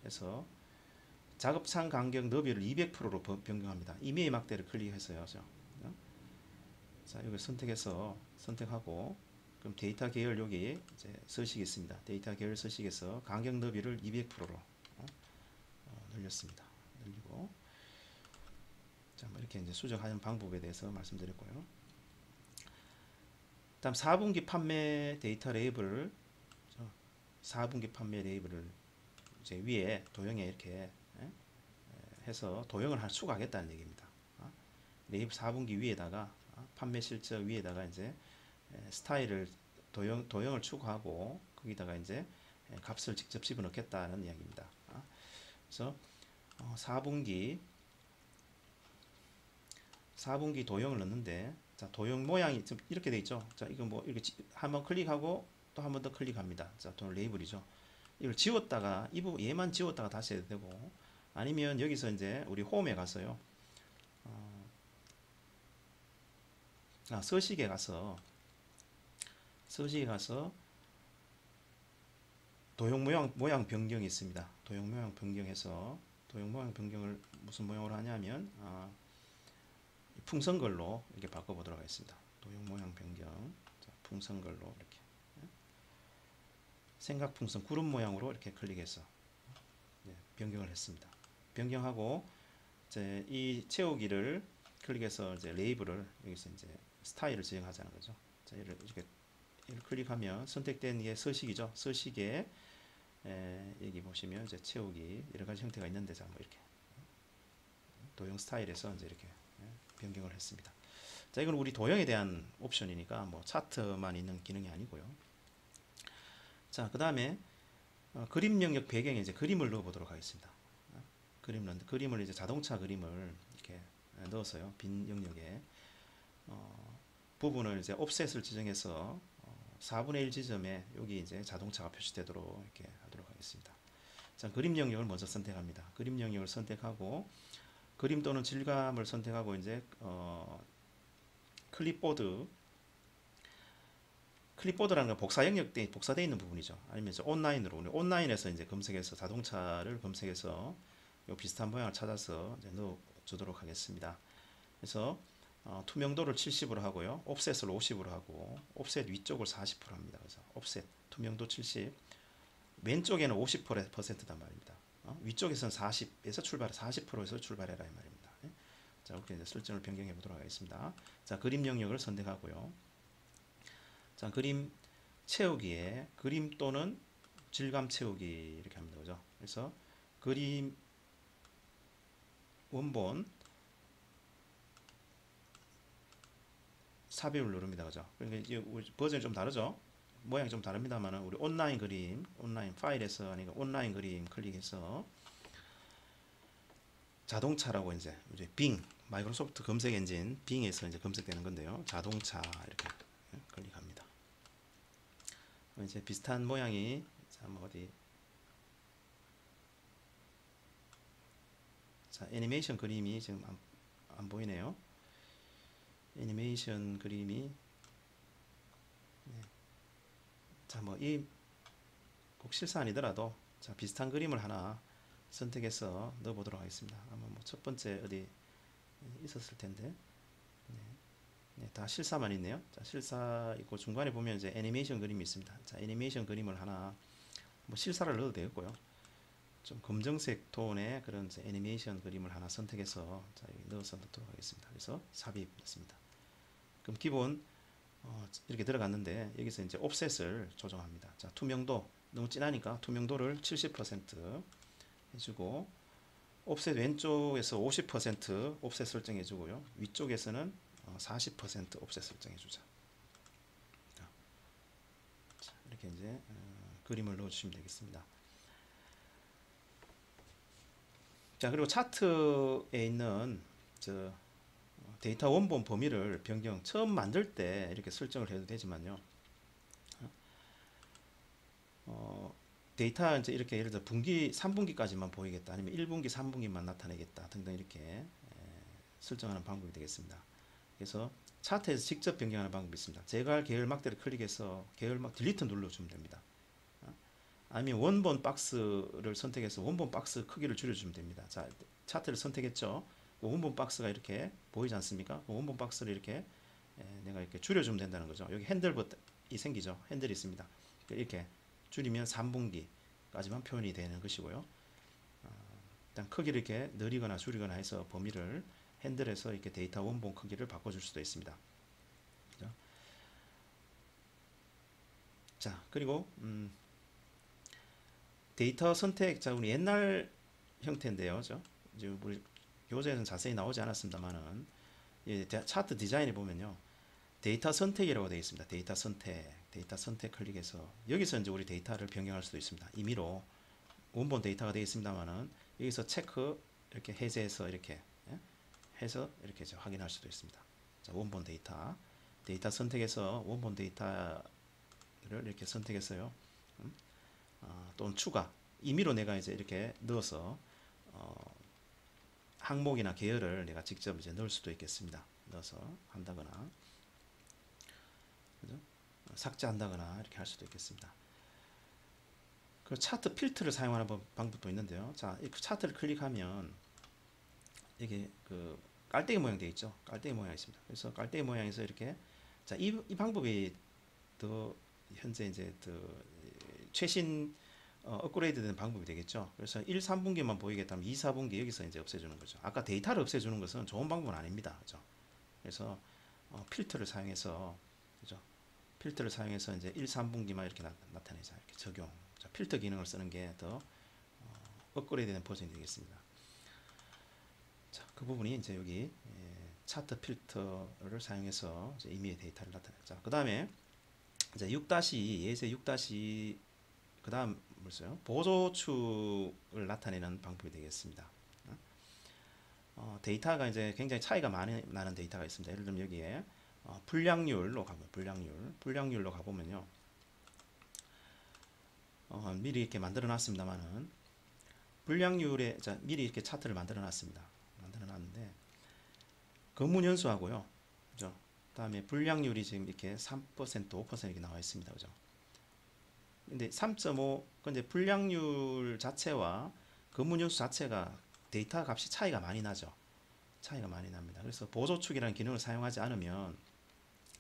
해서 작업창 간격 너비를 200%로 변경합니다. 이메일 막대를 클릭해서요. 자, 이걸 선택하고, 그럼 데이터 계열 여기 이제 서식이 있습니다. 데이터 계열 서식에서 간격 너비를 200%로 늘렸습니다. 늘리고, 자, 뭐 이렇게 이제 수정하는 방법에 대해서 말씀드렸고요. 다음 4분기 판매 데이터 레이블을 4분기 판매 레이블을 이제 위에 도형에 이렇게 해서 도형을 한 추가하겠다는 얘기입니다. 레이블 4분기 위에다가 판매 실적 위에다가 이제 스타일을 도형을 추가하고 거기다가 이제 값을 직접 집어넣겠다는 이야기입니다. 그래서 4분기 도형을 넣는데, 자 도형 모양이 좀 이렇게 돼 있죠. 자 이거 뭐 이렇게 한번 클릭하고 또 한 번 더 클릭합니다. 자 도형 레이블이죠. 이걸 지웠다가 이 부분 얘만 지웠다가 다시 해도 되고, 아니면 여기서 이제 우리 홈에 가서요. 서식에 가서 도형 모양 변경이 있습니다. 도형 모양 변경해서 도형 모양 변경을 무슨 모양으로 하냐면 풍선글로 이렇게 바꿔보도록 하겠습니다. 도형 모양 변경, 자, 풍선글로 이렇게 생각풍선 구름 모양으로 이렇게 클릭해서 변경을 했습니다. 변경하고 이제 이 채우기를 클릭해서 이제 레이블을 여기서 이제 스타일을 지정하자는 거죠. 자, 이렇게 클릭하면 선택된 게 서식이죠. 서식에 여기 보시면 이제 채우기 여러 가지 형태가 있는데, 자, 뭐 이렇게 도형 스타일에서 이제 이렇게 변경을 했습니다. 자, 이건 우리 도형에 대한 옵션이니까 뭐 차트만 있는 기능이 아니고요. 자, 그 다음에 그림 영역 배경에 이제 그림을 넣어 보도록 하겠습니다. 그림을 이제 자동차 그림을 이렇게 넣어서요. 빈 영역에 부분을 이제 옵셋을 지정해서 4분의 1 지점에 여기 이제 자동차가 표시되도록 이렇게 하도록 하겠습니다. 자, 그림 영역을 먼저 선택합니다. 그림 영역을 선택하고 그림 또는 질감을 선택하고 이제 클립보드라는 건 복사 영역대 복사되어 있는 부분이죠. 아니면 이제 온라인에서 이제 검색해서 자동차를 검색해서 요 비슷한 모양을 찾아서 이제 넣어 주도록 하겠습니다. 그래서 투명도를 70으로 하고요. 옵셋을 50으로 하고 옵셋 위쪽을 40% 합니다. 그래서 옵셋 투명도 70, 왼쪽에는 50%단 말입니다. 위쪽에서는 40에서 40%에서 출발해라 이 말입니다. 자, 이렇게 이제 설정을 변경해 보도록 하겠습니다. 자, 그림 영역을 선택하고요. 자, 그림 채우기에 그림 또는 질감 채우기 이렇게 합니다. 그죠? 그래서 그림 원본 삽입을 누릅니다. 그죠? 그러니까 이제 버전이 좀 다르죠? 모양이 좀 다릅니다만 우리 온라인 파일에서 아니면 온라인 그림 클릭해서 자동차라고 이제 마이크로소프트 검색 엔진 빙에서 이제 검색되는 건데요. 자동차 이렇게 클릭합니다. 이제 비슷한 모양이 뭐 어디 자, 애니메이션 그림이 지금 안 보이네요. 애니메이션 그림이 자, 뭐 이 꼭 실사 아니더라도 자, 비슷한 그림을 하나 선택해서 넣어 보도록 하겠습니다. 아마 뭐 첫 번째 어디 있었을 텐데 다 실사만 있네요. 자, 실사 있고 중간에 보면 이제 애니메이션 그림이 있습니다. 자, 애니메이션 그림을 하나 뭐 실사를 넣어도 되겠고요. 좀 검정색 톤의 그런 이제 애니메이션 그림을 하나 선택해서 자, 여기 넣어서 넣도록 하겠습니다. 그래서 삽입했습니다. 그럼 기본 이렇게 들어갔는데 여기서 이제 옵셋을 조정합니다. 자, 투명도 너무 진하니까 투명도를 70% 해주고 옵셋 왼쪽에서 50% 옵셋 설정해 주고요. 위쪽에서는 40% 옵셋 설정해 주자. 이렇게 이제 그림을 넣어 주시면 되겠습니다. 자, 그리고 차트에 있는 데이터 원본 범위를 변경 처음 만들 때 이렇게 설정을 해도 되지만요. 데이터 이제 이렇게 예를 들어 분기 3분기까지만 보이겠다, 아니면 1분기 3분기만 나타내겠다 등등 이렇게 설정하는 방법이 되겠습니다. 그래서 차트에서 직접 변경하는 방법이 있습니다. 제갈 계열 막대를 클릭해서 계열 막 딜리트 눌러주면 됩니다. 아니면 원본 박스를 선택해서 원본 박스 크기를 줄여주면 됩니다. 자, 차트를 선택했죠. 원본 박스가 이렇게 보이지 않습니까? 원본 박스를 이렇게 내가 이렇게 줄여주면 된다는 거죠. 여기 핸들 버튼이 생기죠. 핸들이 있습니다. 이렇게 줄이면 3분기까지만 표현이 되는 것이고요. 일단 크기를 이렇게 늘리거나 줄이거나 해서 범위를 핸들에서 이렇게 데이터 원본 크기를 바꿔줄 수도 있습니다. 그죠? 자, 그리고 데이터 선택, 자, 우리 옛날 형태인데요. 이제 우리 교재에서는 자세히 나오지 않았습니다만은 차트 디자인에 보면요, 데이터 선택이라고 되어 있습니다. 데이터 선택 클릭해서 여기서 이제 우리 데이터를 변경할 수도 있습니다. 임의로 원본 데이터가 되어 있습니다만은 여기서 체크 이렇게 해제해서 이렇게 해서 이렇게 확인할 수도 있습니다. 자, 원본 데이터 선택해서 원본 데이터를 이렇게 선택했어요. 또는 추가, 임의로 내가 이제 이렇게 넣어서 항목이나 계열을 내가 직접 이제 넣을 수도 있겠습니다. 넣어서 한다거나, 그죠? 삭제한다거나 이렇게 할 수도 있겠습니다. 그 차트 필터를 사용하는 방법도 있는데요. 자, 이 차트를 클릭하면 이게 그 깔때기 모양 되어 있죠. 깔때기 모양이 있습니다. 그래서 깔때기 모양에서 이렇게, 자, 이 방법이 더 현재 이제 최신 업그레이드 된 방법이 되겠죠. 그래서 1, 3분기만 보이겠다면 2, 4분기 여기서 이제 없애주는 거죠. 아까 데이터를 없애주는 것은 좋은 방법은 아닙니다. 그죠? 그래서 필터를 사용해서, 그죠? 필터를 사용해서 이제 1, 3분기만 이렇게 나타내자. 이렇게 적용. 자, 필터 기능을 쓰는 게 더 업그레이드 된 버전이 되겠습니다. 자, 그 부분이 이제 여기 차트 필터를 사용해서 이제 임의의 데이터를 나타내자. 그 다음에 이제 6- 예제 6- 그 다음 뭐였어요? 보조축을 나타내는 방법이 되겠습니다. 어, 데이터가 이제 굉장히 차이가 많이 나는 데이터가 있습니다. 예를 들면 여기에 불량률로 가보면, 불량률로 가보면요, 미리 이렇게 만들어 놨습니다만은 불량률에, 자, 미리 이렇게 차트를 만들어 놨습니다. 만들어 놨는데 검문 연수하고요, 그죠? 다음에 불량률이 지금 이렇게 3%, 5% 이렇게 나와 있습니다. 그죠? 근데 3.5, 근데 불량률 자체와 검문 연수 자체가 데이터 값이 차이가 많이 나죠. 차이가 많이 납니다. 그래서 보조축이라는 기능을 사용하지 않으면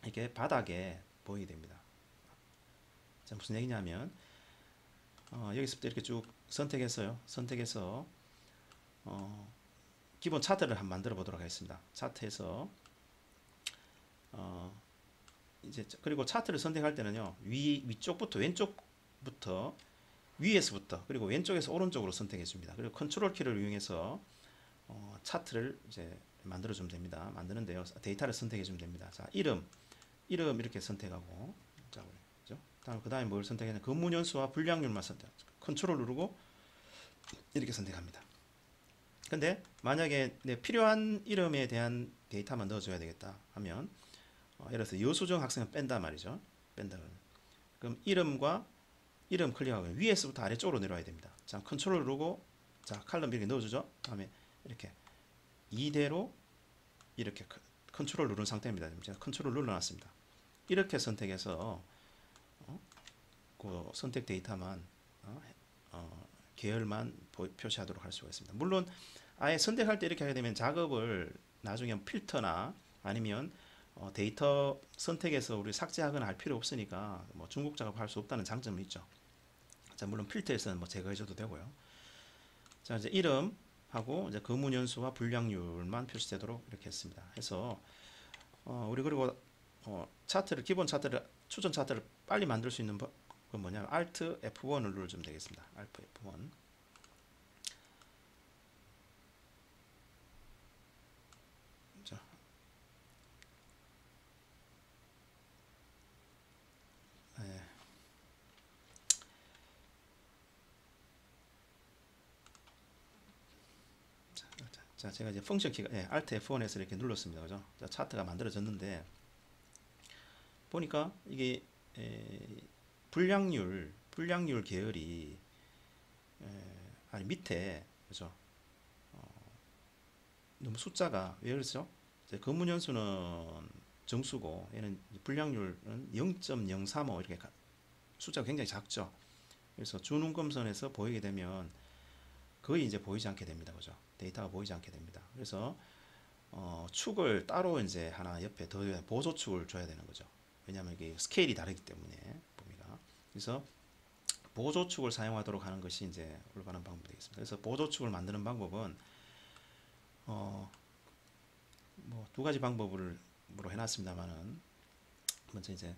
이렇게 바닥에 보이게 됩니다. 자, 무슨 얘기냐면 여기서부터 이렇게 쭉 선택했어요. 선택해서 기본 차트를 한번 만들어 보도록 하겠습니다. 차트에서 이제 그리고 차트를 선택할 때는요, 위쪽부터 왼쪽부터, 위에서부터, 그리고 왼쪽에서 오른쪽으로 선택해 줍니다. 그리고 컨트롤 키를 이용해서 차트를 이제 만들어 주면 됩니다. 만드는데요, 데이터를 선택해 주면 됩니다. 자, 이름 이렇게 선택하고, 자, 그죠? 그 다음에 뭘 선택하냐, 검문 연수와 불량률만 선택. 컨트롤 누르고 이렇게 선택합니다. 근데 만약에 내 필요한 이름에 대한 데이터만 넣어줘야 되겠다 하면, 예를 들어서 여수정 학생을 뺀다 말이죠. 뺀다. 그럼 이름 클릭하고 위에서부터 아래쪽으로 내려와야 됩니다. 자, 컨트롤 누르고, 자, 칼럼 이렇게 넣어주죠. 다음에 이렇게 이대로 이렇게 컨트롤 누른 상태입니다. 제가 컨트롤 눌러놨습니다. 이렇게 선택해서 그 선택 데이터만 계열만 표시하도록 할 수가 있습니다. 물론 아예 선택할 때 이렇게 하게 되면 작업을 나중에 필터나 아니면 데이터 선택해서 우리 삭제하거나 할 필요 없으니까 뭐 중복 작업할 수 없다는 장점이 있죠. 자, 물론 필터에서는 뭐 제거해줘도 되고요. 자, 이제 이름하고 이제 검문연수와 분량률만 표시되도록 이렇게 했습니다. 해서 우리 그리고 차트를 기본 차트를 추천 차트를 빨리 만들 수 있는 건 뭐냐면 Alt F1을 눌러주면 되겠습니다. Alt F1. 자, 예. 자, 제가 이제 펑션 키가 Alt F1에서 이렇게 눌렀습니다. 그죠? 자, 차트가 만들어졌는데 보니까 이게 분량률 계열이 아니 밑에 그죠? 너무 숫자가 왜 그렇죠? 검문 연수는 정수고 얘는 분량률은 0.035 이렇게 숫자가 굉장히 작죠. 그래서 준운검선에서 보이게 되면 거의 이제 보이지 않게 됩니다. 그죠? 데이터가 보이지 않게 됩니다. 그래서 축을 따로 이제 하나 옆에 더 보조축을 줘야 되는 거죠. 왜냐하면 이게 스케일이 다르기 때문에 범위가. 그래서 보조축을 사용하도록 하는 것이 이제 올바른 방법이 되겠습니다. 그래서 보조축을 만드는 방법은 뭐 두 가지 방법으로 해놨습니다만은 먼저 이제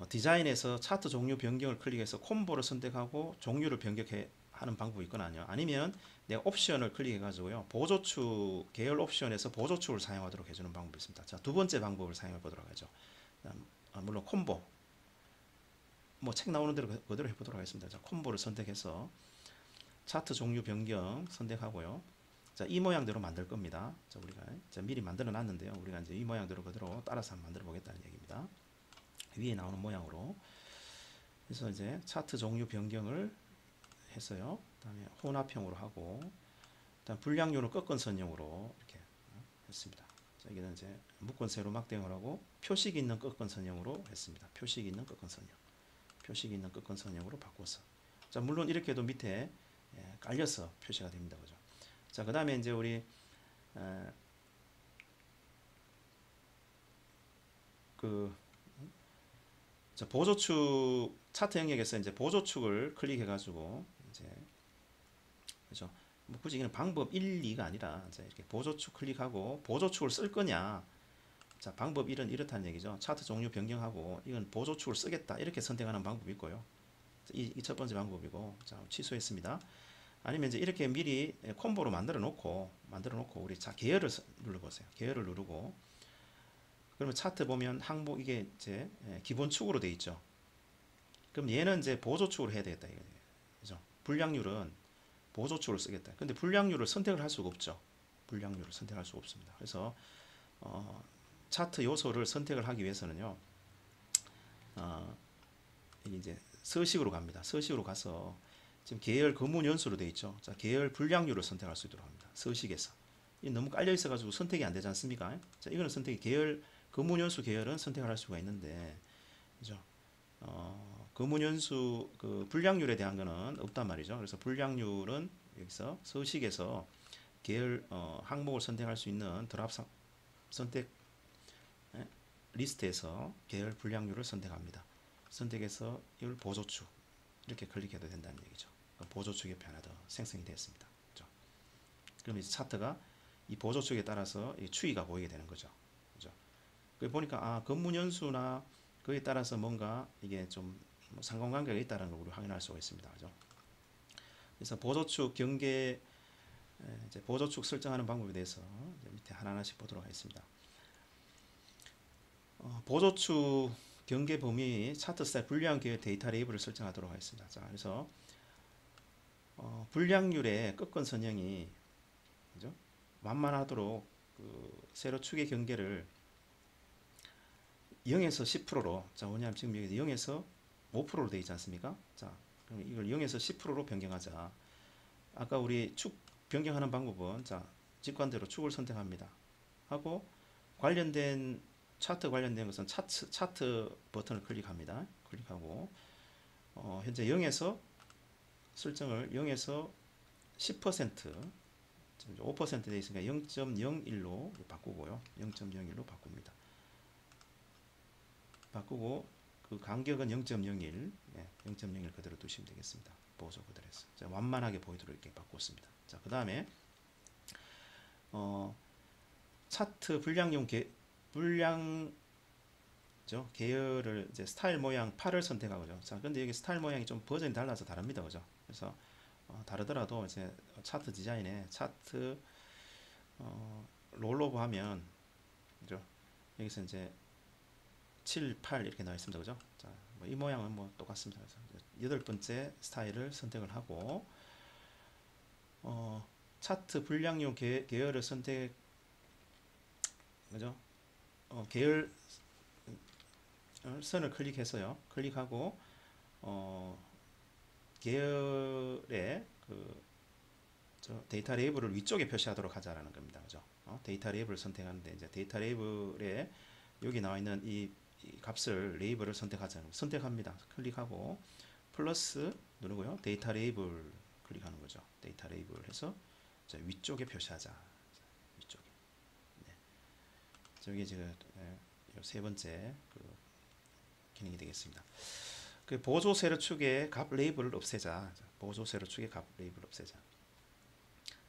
디자인에서 차트 종류 변경을 클릭해서 콤보를 선택하고 종류를 변경해 하는 방법이 있거나요. 아니면 내가 옵션을 클릭해 가지고요. 보조축 계열 옵션에서 보조축을 사용하도록 해주는 방법이 있습니다. 자, 두 번째 방법을 사용해 보도록 하죠. 물론 콤보 뭐 책 나오는 대로 그대로 해보도록 하겠습니다. 자, 콤보를 선택해서 차트 종류 변경 선택하고요. 자, 이 모양대로 만들 겁니다. 자, 우리가 미리 만들어 놨는데요. 우리가 이제 이 모양대로 그대로 따라서 한번 만들어 보겠다는 얘기입니다. 위에 나오는 모양으로. 그래서 이제 차트 종류 변경을 했어요. 그다음에 혼합형으로 하고, 일단 분량률을 꺾은 선형으로 이렇게 했습니다. 자, 여기는 이제 묶은 세로 막대형을 하고 표식 있는 꺾은 선형으로 했습니다. 표식 있는 꺾은 선형, 표식 있는 꺾은 선형으로 바꿔서. 자, 물론 이렇게 해도 밑에 깔려서 표시가 됩니다. 그죠? 자, 그 다음에 이제 우리 자, 보조축 차트 영역에서 이제 보조축을 클릭해 가지고 이제 그죠? 뭐 굳이 이는 방법 1, 2가 아니라 이제 이렇게 보조축 클릭하고 보조축을 쓸 거냐. 자, 방법 1은 이렇다는 얘기죠. 차트 종류 변경하고 이건 보조축을 쓰겠다 이렇게 선택하는 방법이 있고요. 이 첫 번째 방법이고, 자, 취소했습니다. 아니면 이제 이렇게 미리 콤보로 만들어 놓고 우리 자 계열을 눌러보세요. 계열을 누르고 그러면 차트 보면 항목 이게 이제 기본축으로 돼 있죠. 그럼 얘는 이제 보조축으로 해야 되겠다 이거예요. 그죠? 분량률은 보조축을 쓰겠다. 근데 분량률을 선택을 할 수가 없죠. 분량률을 선택할 수가 없습니다. 그래서 차트 요소를 선택을 하기 위해서는요. 이게 이제 서식으로 갑니다. 서식으로 가서 지금 계열 검문 연수로 되어 있죠. 자, 계열 분량률을 선택할 수 있도록 합니다. 서식에서. 이 너무 깔려 있어 가지고 선택이 안 되지 않습니까? 자, 이거는 선택이 계열 검문 연수 계열은 선택을 할 수가 있는데, 그죠? 검문 연수 그 분량률에 대한 거는 없단 말이죠. 그래서 분량률은 여기서 서식에서 계열 항목을 선택할 수 있는 드랍 선택 리스트에서 계열 분량률을 선택합니다. 선택해서 이걸 보조축 이렇게 클릭해도 된다는 얘기죠. 보조축 옆에 하나 더 생성이 되었습니다. 그렇죠? 그럼 이제 차트가 이 보조축에 따라서 이 추이가 보이게 되는 거죠. 그죠? 그 보니까 검문 연수나 그에 따라서 뭔가 이게 좀 상관관계가 있다는 걸 우리 확인할 수가 있습니다. 그죠? 그래서 보조축 경계 이제 보조축 설정하는 방법에 대해서 밑에 하나하나씩 보도록 하겠습니다. 보조축 경계 범위 차트 스타일 분량 계열 데이터 레이블을 설정하도록 하겠습니다. 자, 그래서 분량률의 꺾은 선형이 그죠? 완만하도록 그 세로 축의 경계를 0에서 10%로 자, 뭐냐면 지금 여기 0에서 5%로 되어 있지 않습니까? 자, 그럼 이걸 0에서 10%로 변경하자. 아까 우리 축 변경하는 방법은 자, 직관대로 축을 선택합니다. 하고 관련된 차트 관련된 것은 차트 버튼을 클릭합니다. 클릭하고 현재 0에서 설정을 0에서 10% 5% 되어 있으니까 0.01로 바꾸고요. 0.01로 바꿉니다. 바꾸고 그 간격은 0.01 그대로 두시면 되겠습니다. 보조 그대로 해서 자, 완만하게 보이도록 이렇게 바꿨습니다. 자, 그 다음에 차트 분량 계열을 이제 스타일 모양 8을 선택하고죠. 자, 근데 여기 스타일 모양이 좀 버전이 달라서 다릅니다. 그죠? 그래서 다르더라도 이제 차트 디자인에 차트 롤오버 하면 그죠? 여기서 이제 7, 8 이렇게 나와 있습니다. 그죠? 자, 이 모양은 뭐 똑같습니다. 그래서 여덟 번째 스타일을 선택을 하고 차트 분량용 계열을 선택 그죠? 계열 선을 클릭해서요. 클릭하고 계열의 데이터 레이블을 위쪽에 표시하도록 하자라는 겁니다. 그죠? 데이터 레이블을 선택하는데 이제 데이터 레이블에 여기 나와 있는 이 값을 레이블을 선택합니다. 클릭하고 플러스 누르고요. 데이터 레이블 클릭하는 거죠. 데이터 레이블 해서 위쪽에 표시하자. 위쪽에. 네. 저기 지금 세 번째 기능이 되겠습니다. 그 보조 세로축의 값 레이블을 없애자. 보조 세로축의 값 레이블을 없애자.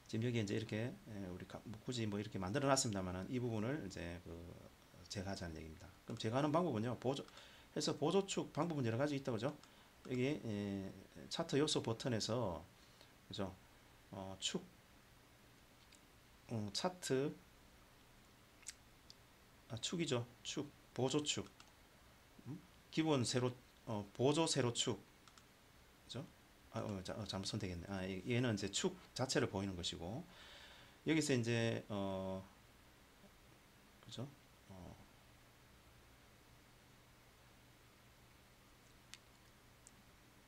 지금 여기 이제 이렇게 우리 굳이 뭐 이렇게 만들어 놨습니다만은 이 부분을 이제 제거하자는 얘기입니다. 그럼 제거하는 방법은요. 보조축 방법은 여러 가지 있다 그죠? 여기 차트 요소 버튼에서 그죠? 차트 축이죠. 보조축. 기본 세로 보조 세로축. 그죠? 잘못 선택했네. 얘는 이제 축 자체를 보이는 것이고 여기서 이제 그죠?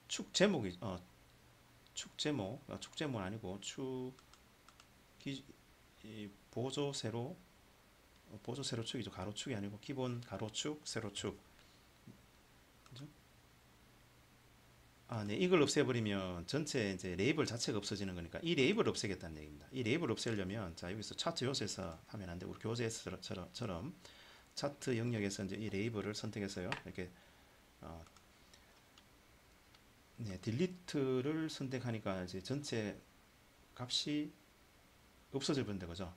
축 제목이 축 제목 아니고 보조 세로축이죠. 가로축이 아니고 기본 가로축 세로축. 그죠? 네, 이걸 없애버리면 전체 이제 레이블 자체가 없어지는 거니까 이 레이블을 없애겠다는 얘기입니다. 이 레이블을 없애려면 자 여기서 차트 요소에서 하면 안 되고 우리 교재에서처럼 차트 영역에서 이제 이 레이블을 선택해서요 이렇게 네, 딜리트를 선택하니까 이제 전체 값이 없어져 버린다 그죠?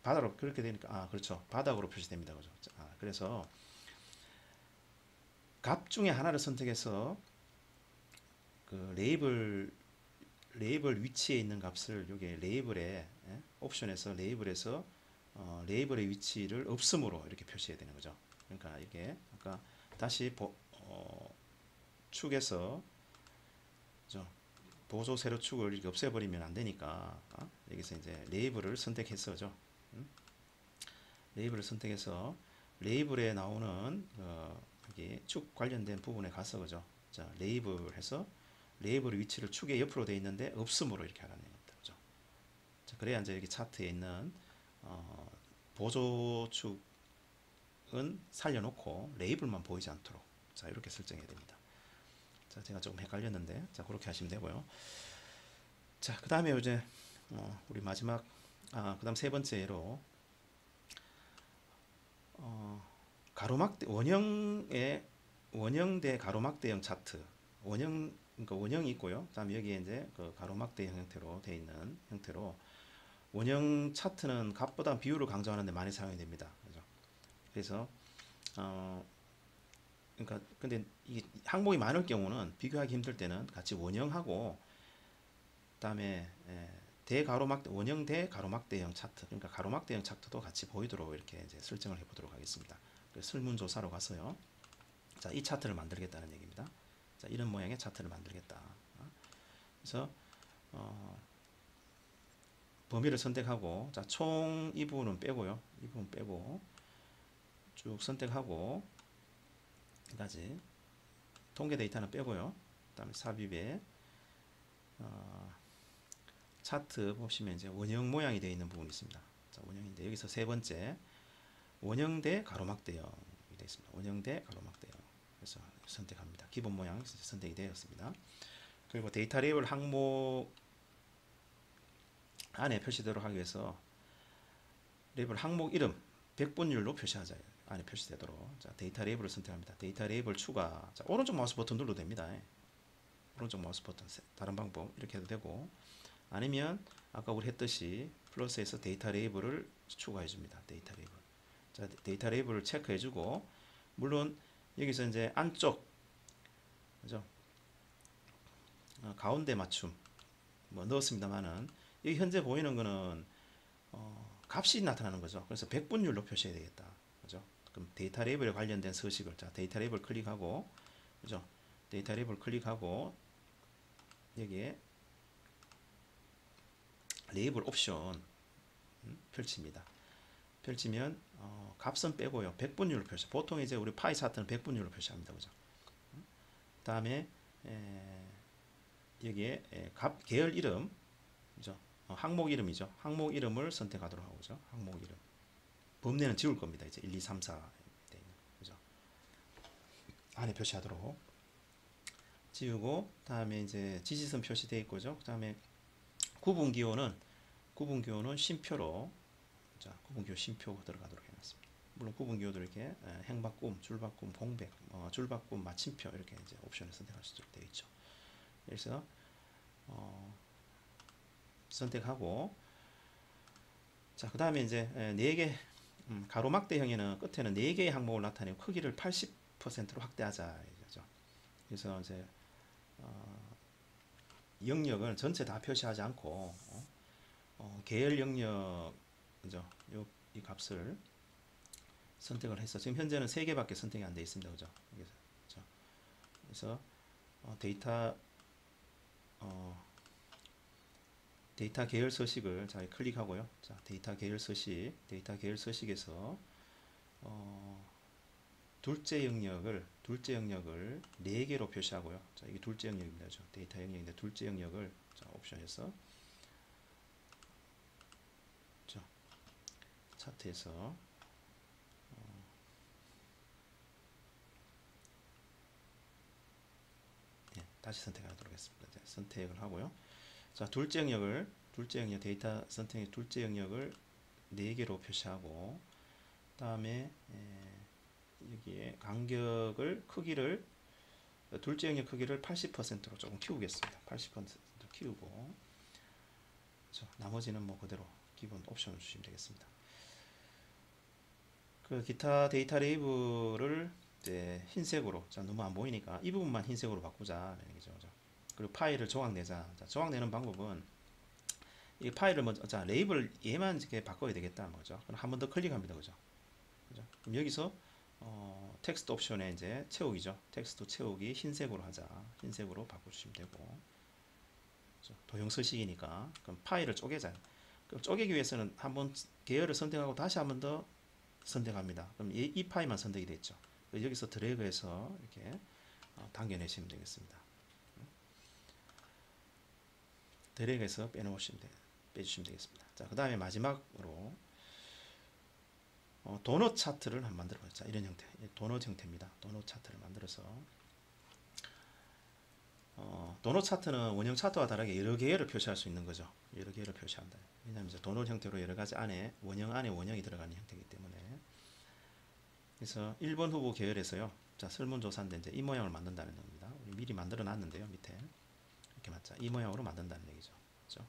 바닥으로 그렇게 되니까 그렇죠. 바닥으로 표시됩니다 그죠? 그래서 값 중에 하나를 선택해서 그 레이블 위치에 있는 값을 여기 레이블에 옵션에서 레이블에서 레이블의 위치를 없음으로 이렇게 표시해야 되는 거죠. 그러니까 이게 아까 다시 축에서 그죠? 보조 세로축을 이렇게 없애버리면 안 되니까 여기서 이제 레이블을 선택해서죠. 레이블을 선택해서 레이블에 나오는 여기 축 관련된 부분에 가서 그죠? 자 레이블 해서 레이블의 위치를 축의 옆으로 되어 있는데 없음으로 이렇게 하라는 얘기입니다. 그죠? 자, 그래야 이제 여기 차트에 있는 보조축은 살려놓고 레이블만 보이지 않도록 자 이렇게 설정해야 됩니다. 자 제가 조금 헷갈렸는데 자 그렇게 하시면 되고요. 자 그 다음에 이제 우리 마지막 그 다음 세 번째로 가로막대 원형대 가로막대형 차트 그러니까 원형이 있고요. 그다음에 여기에 이제 그 가로막대형 형태로 되어 있는 형태로 원형 차트는 값보다 비율을 강조하는데 많이 사용이 됩니다. 그죠? 그래서 그러니까 근데 이 항목이 많을 경우는 비교하기 힘들 때는 같이 원형하고 그다음에 원형 대 가로막대형 차트 그러니까 가로막대형 차트도 같이 보이도록 이렇게 이제 설정을 해보도록 하겠습니다. 설문조사로 가서요. 자, 이 차트를 만들겠다는 얘기입니다. 자, 이런 모양의 차트를 만들겠다. 그래서 범위를 선택하고 자, 총 이 부분은 빼고요. 이 부분 빼고 쭉 선택하고 여기까지 통계 데이터는 빼고요. 그다음에 삽입에 차트 보시면 이제 원형 모양이 되어 있는 부분이 있습니다. 자, 원형인데 여기서 세 번째 원형 대 가로막대형이 되어 있습니다. 원형 대 가로막대형. 그래서 선택합니다. 기본 모양 선택이 되었습니다. 그리고 데이터 레이블 항목 안에 표시되도록 하기 위해서 레이블 항목 이름 100분율로 표시하자. 안에 표시되도록. 자, 데이터 레이블을 선택합니다. 데이터 레이블 추가. 자, 오른쪽 마우스 버튼 눌러도 됩니다. 오른쪽 마우스 버튼 다른 방법 이렇게 해도 되고, 아니면 아까 우리 했듯이 플러스에서 데이터 레이블을 추가해 줍니다. 데이터 레이블. 자, 데이터 레이블을 체크해 주고, 물론 여기서 이제 안쪽, 그죠? 가운데 맞춤 뭐 넣었습니다만은, 여기 현재 보이는 거는 값이 나타나는 거죠. 그래서 백분율로 표시해야 되겠다. 그죠? 그럼 데이터 레이블에 관련된 서식을, 자, 데이터 레이블 클릭하고, 그죠? 데이터 레이블 클릭하고, 여기에 레이블 옵션 펼칩니다. 펼치면 값은 빼고요. 백분율로 표시. 보통 이제 우리 파이 차트는 백분율로 표시합니다. 그죠? 다음에 여기에 값 계열 이름, 그죠? 항목 이름이죠. 항목 이름을 선택하도록 하고, 그죠? 항목 이름. 범례는 지울 겁니다. 이제 1, 2, 3, 4 돼 있는, 그죠? 안에 표시하도록 지우고, 다음에 이제 지지선 표시되어 있고죠. 그다음에 구분기호는 쉼표로, 자, 구분기호 쉼표 들어가도록 해놨습니다. 물론 구분기호도 이렇게 행바꿈, 줄바꿈, 공백, 줄바꿈, 마침표 이렇게 이제 옵션을 선택할 수 있도록 되어 있죠. 그래서 선택하고, 자, 그 다음에 이제 4개 가로막대형에는 끝에는 4개의 항목을 나타내고 크기를 80%로 확대하자 이거죠. 그래서 이제 영역을 전체 다 표시하지 않고 계열 영역, 그죠? 이 값을 선택을 해서 지금 현재는 3개밖에 선택이 안 되어 있습니다. 그죠? 그래서 데이터 계열 서식을 자, 클릭하고요. 자, 데이터 계열 서식에서 둘째 영역을 4개로 표시하고요. 자, 이게 둘째 영역입니다. 그죠? 데이터 영역인데 둘째 영역을, 자, 옵션에서, 자, 차트에서 다시 선택하도록 하겠습니다. 자, 선택을 하고요. 자, 둘째 영역 데이터 선택의 둘째 영역을 4개로 표시하고, 다음에 여기에 간격을, 크기를, 둘째 영역 크기를 80%로 조금 키우겠습니다. 80% 키우고, 그렇죠? 나머지는 뭐 그대로 기본 옵션을 주시면 되겠습니다. 그 기타 데이터 레이블을 이제 흰색으로, 자, 너무 안 보이니까 이 부분만 흰색으로 바꾸자. 그죠? 그리고 파일을 조각내자. 자, 조각내는 방법은 이 파일을 먼저, 자, 레이블 얘만 이렇게 바꿔야 되겠다. 뭐죠? 그럼 한 번 더 클릭합니다. 그죠? 그럼 여기서 텍스트 옵션에 이제 채우기죠. 텍스트 채우기 흰색으로 하자. 흰색으로 바꿔주시면 되고, 그죠? 도형 서식이니까. 그럼 파일을 쪼개자. 그럼 쪼개기 위해서는 한번 계열을 선택하고 다시 한 번 더 선택합니다. 그럼 이 파일만 선택이 됐죠. 여기서 드래그해서 이렇게 당겨내시면 되겠습니다. 드래그해서 빼주시면 되겠습니다. 자, 그 다음에 마지막으로 도넛 차트를 한번 만들어보자. 자, 이런 형태, 도넛 형태입니다. 도넛 차트를 만들어서 도넛 차트는 원형 차트와 다르게 여러 개를 표시할 수 있는 거죠. 여러 개를 표시한다. 왜냐하면 이제 도넛 형태로 여러 가지 안에 원형이 들어가는 형태이기 때문에. 그래서 1번 후보 계열에서요. 자, 설문조사인데 이제 이 모양을 만든다는 겁니다. 우리 미리 만들어 놨는데요. 밑에 이렇게 맞자. 이 모양으로 만든다는 얘기죠. 그렇죠?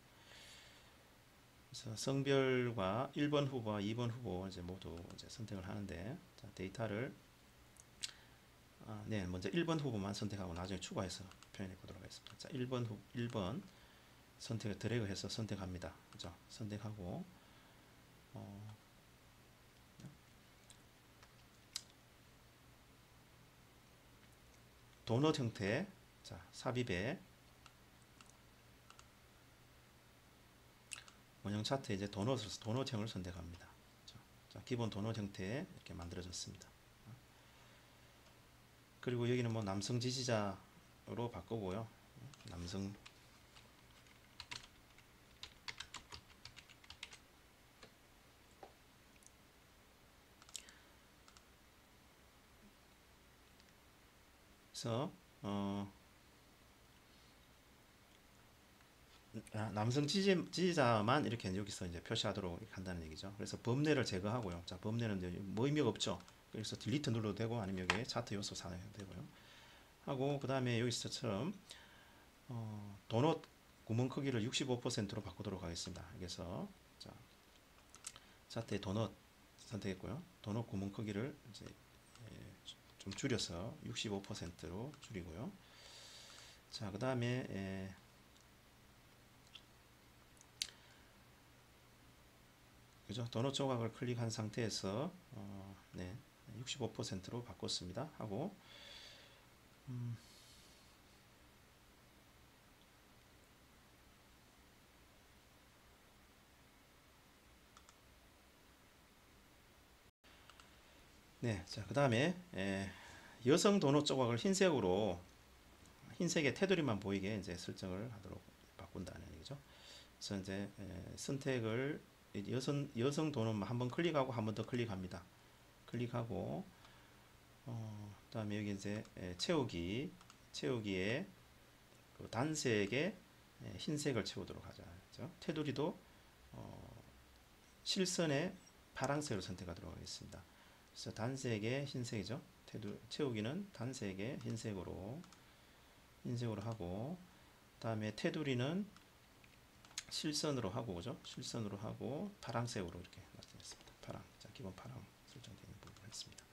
그래서 성별과 1번 후보와 2번 후보 이제 모두 이제 선택을 하는데, 자, 데이터를 먼저 1번 후보만 선택하고 나중에 추가해서 표현해 보도록 하겠습니다. 자, 1번 선택을 드래그해서 선택합니다. 그죠? 선택하고 도넛 형태, 자, 삽입에 원형 차트에 이제 도넛형을 선택합니다. 자, 기본 도넛 형태 이렇게 만들어졌습니다. 그리고 여기는 뭐 남성 지지자로 바꾸고요. 남성 그래서 남성 지지자만 이렇게 여기서 이제 표시하도록 한다는 얘기죠. 그래서 범례를 제거하고요. 자, 범례는 이제 뭐 의미가 없죠. 그래서 딜리트 눌러도 되고, 아니면 여기 차트 요소 사용해도 되고요. 하고, 그 다음에 여기서처럼 도넛 구멍 크기를 65%로 바꾸도록 하겠습니다. 그래서 자, 차트에 도넛 선택했고요. 도넛 구멍 크기를 이제 좀 줄여서 65%로 줄이고요. 자, 그 다음에 그죠? 도넛 조각을 클릭한 상태에서 네, 65%로 바꿨습니다. 하고 네, 자, 그 다음에 여성 도넛 조각을 흰색의 테두리만 보이게 이제 설정을 하도록 바꾼다는 얘기죠. 그래서 이제 선택을 여성 도넛만 한번 클릭하고 한 번 더 클릭합니다. 클릭하고 그다음에 여기 이제 채우기에 그 단색에 흰색을 채우도록 하자. 그렇죠? 테두리도 실선에 파란색으로 선택하도록 하겠습니다. 그래서 단색에 흰색이죠. 채우기는 단색에 흰색으로 하고, 그다음에 테두리는 실선으로 하고, 그죠? 실선으로 하고 파란색으로 이렇게 나타냈습니다. 파랑, 자, 기본 파랑 설정되어 있는 부분을 했습니다.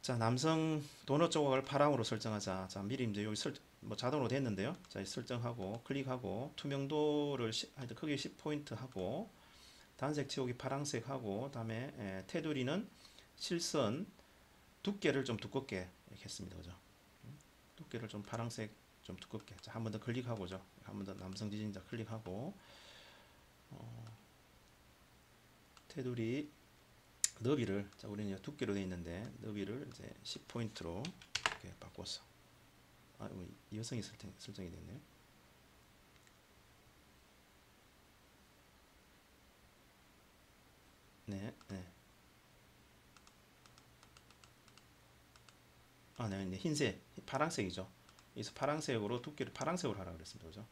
자, 남성 도넛 조각을 파랑으로 설정하자. 자, 미리 이제 여기 뭐 자동으로 됐는데요. 자, 설정하고 클릭하고 투명도를 하여튼 크게 10포인트 하고 단색 채우기 파란색 하고 다음에 테두리는 실선 두께를 좀 두껍게 이렇게 했습니다. 그죠? 두께를 좀 파란색 좀 두껍게. 자, 한 번 더 클릭하고죠. 한 번 더 남성 지진자 클릭하고 테두리 너비를, 자, 우리는 두께로 되어 있는데 너비를 이제 10포인트로 이렇게 바꿔서 여성이 설정이 됐네요. 네, 네. 네, 흰색, 파란색이죠. 여기서 파란색으로 두께를 파란색으로 하라고 그랬습니다. 그죠?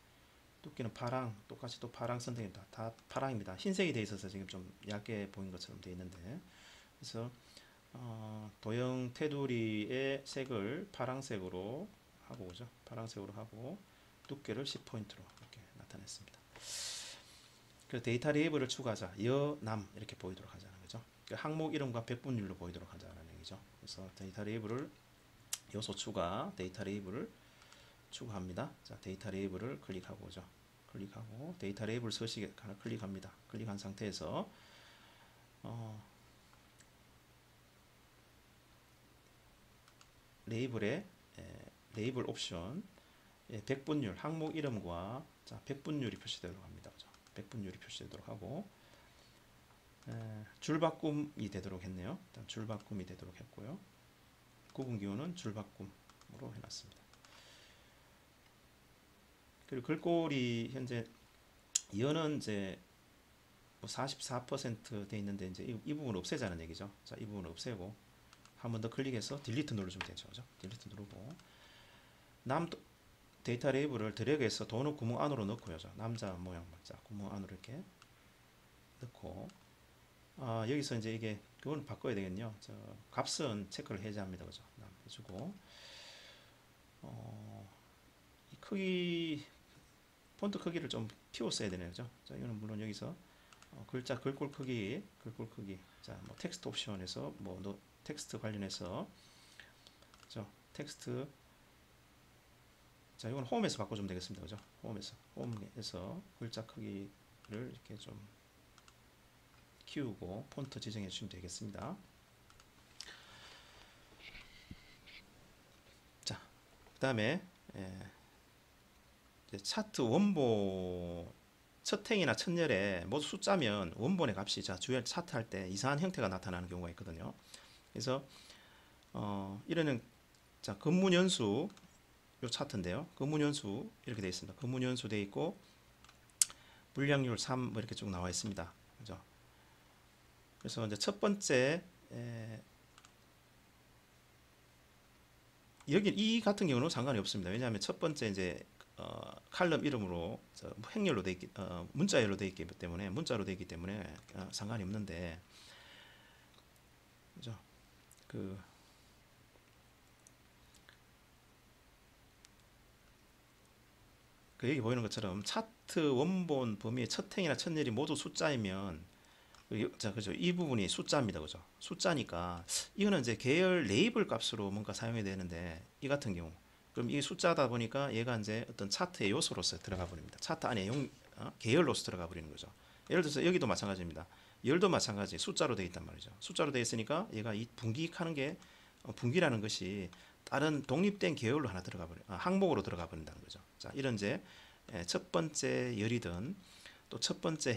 두께는 파랑, 똑같이 또 파랑 선택입니다. 다 파랑입니다. 흰색이 되어 있어서 지금 좀 얇게 보인 것처럼 되어 있는데, 그래서 도형 테두리의 색을 파란색으로 하고, 그죠? 파란색으로 하고 두께를 10포인트로 이렇게 나타냈습니다. 그래서 데이터 레이블을 추가하자. 남 이렇게 보이도록 하자는 거죠. 항목 이름과 백분율로 보이도록 하자는 얘기죠. 그래서 데이터 레이블을 요소 추가, 데이터 레이블을 추가합니다. 자, 데이터 레이블을 클릭하고 오죠. 클릭하고 데이터 레이블 서식에 하나 클릭합니다. 클릭한 상태에서 레이블에 레이블 옵션 백분율 항목 이름과 자, 백분율이 표시되도록 합니다. 그죠? 백분율이 표시되도록 하고 줄바꿈이 되도록 했네요. 일단 줄바꿈이 되도록 했고요. 구분 기호는 줄바꿈으로 해놨습니다. 그리고 글꼴이 현재 이어는 이제 44%돼 있는데 이제 이 부분 없애자는 얘기죠. 자, 이 부분 없애고 한 번 더 클릭해서 딜리트 누르시면 되죠. 그죠? 딜리트 누르고 데이터 레이블을 드래그해서 도넛 구멍 안으로 넣고요. 남자 모양 자, 구멍 안으로 이렇게 넣고 여기서 이제 이게 그건 바꿔야 되겠네요. 값은 체크를 해제합니다. 그죠? 해주고 이 크기 폰트 크기를 좀 키웠어야 되네요. 그죠? 자, 이거는 물론 여기서 글자 글꼴 크기 자, 뭐 텍스트 옵션에서 뭐 텍스트 관련해서 그죠? 텍스트 자, 이건 홈에서 바꿔주면 되겠습니다. 그죠? 홈에서 글자 크기를 이렇게 좀 키우고 폰트 지정해 주시면 되겠습니다. 자, 그 다음에 차트 원본 첫 행이나 첫 열에 모두 숫자면 원본의 값이 자, 주열 차트 할 때 이상한 형태가 나타나는 경우가 있거든요. 그래서 이러는 자, 근무 연수 요 차트인데요. 근무 연수 이렇게 되어 있습니다. 근무 연수 되어 있고 물량률 3 뭐 이렇게 쭉 나와 있습니다. 그죠? 그래서 이제 첫 번째 여기 이 같은 경우는 상관이 없습니다. 왜냐하면 첫 번째 이제 칼럼 이름으로 행렬로 돼 있기 문자열로 돼 있기 때문에 상관이 없는데 그죠? 그 여기 보이는 것처럼 차트 원본 범위의 첫 행이나 첫 열이 모두 숫자이면 자, 그죠? 이 부분이 숫자입니다. 그죠? 숫자니까 이거는 이제 계열 레이블 값으로 뭔가 사용해야 되는데 이 같은 경우 그럼 이게 숫자다 보니까 얘가 이제 어떤 차트의 요소로서 들어가 버립니다. 차트 안에 계열로서 들어가 버리는 거죠. 예를 들어서 여기도 마찬가지입니다. 열도 마찬가지 숫자로 되어 있단 말이죠. 숫자로 되어 있으니까 얘가 이 분기하는 게 분기라는 것이 다른 독립된 계열로 하나 들어가 버려 항목으로 들어가 버린다는 거죠. 자, 이런 이제 첫 번째 열이든 또 첫 번째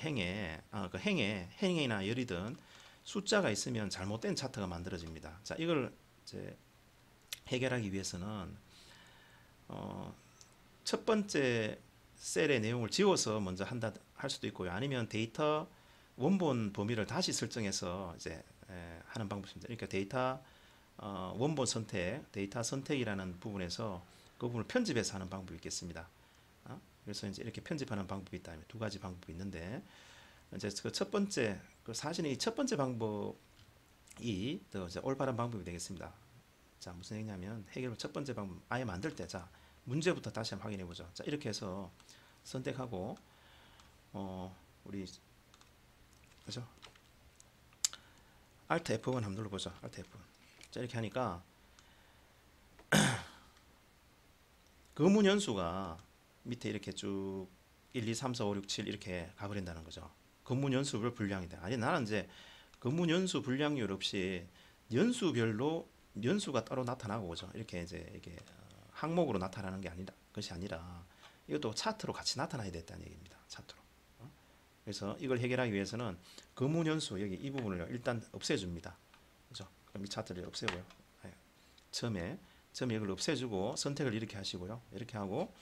그 행이나 열이든 숫자가 있으면 잘못된 차트가 만들어집니다. 자, 이걸 이제 해결하기 위해서는 첫 번째 셀의 내용을 지워서 먼저 할 수도 있고요. 아니면 데이터 원본 범위를 다시 설정해서 이제 하는 방법입니다. 그러니까 데이터 원본 선택, 데이터 선택이라는 부분에서 그 부분을 편집해서 하는 방법이 있겠습니다. 그래서 이제 이렇게 편집하는 방법이 있다면 두 가지 방법이 있는데 이제 그 첫 번째 사실은 이 첫 번째 방법이 더 이제 올바른 방법이 되겠습니다. 자, 무슨 얘기냐면 해결 첫 번째 방법 아예 만들 때 자, 문제부터 다시 한번 확인해 보죠. 자, 이렇게 해서 선택하고 우리 그죠? Alt F1 한번 눌러보죠. Alt F1. 자, 이렇게 하니까 검문 연수가 밑에 이렇게 쭉 1, 2, 3, 4, 5, 6, 7 이렇게 가버린다는 거죠. 검문 연수별 분량이다. 아니 나는 이제 검문 연수 분량률 없이 연수별로 연수가 따로 나타나고 그죠. 이렇게 이제 이게 항목으로 나타나는 게 아니라 것이 아니라 이것도 차트로 같이 나타나야 됐다는 얘기입니다. 차트로. 그래서 이걸 해결하기 위해서는 검문 연수 여기 이 부분을 일단 없애줍니다. 그죠? 그럼 이 차트를 없애고요. 처음에 이걸 없애주고 선택을 이렇게 하시고요. 이렇게 하고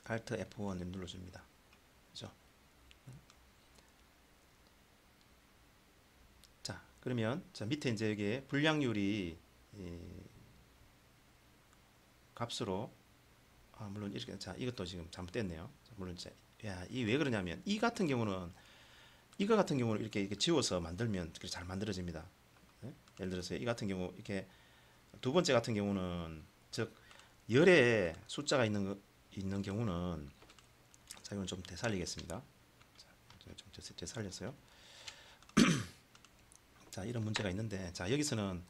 Alt F1을 눌러줍니다. 그죠? 자, 그러면 자 밑에 이제 여기에 분량률이 값으로 물론 이렇게 자 이것도 지금 잘못됐네요. 자, 물론 이제 이 왜 그러냐면 이 같은 경우는 이거 같은 경우는 이렇게 지워서 만들면 잘 만들어집니다. 네? 예를 들어서 이 같은 경우 이렇게 두 번째 같은 경우는 즉 열에 숫자가 있는 경우는 자 이건 좀 되살리겠습니다. 자, 좀 되살렸어요. 자 이런 문제가 있는데 자 여기서는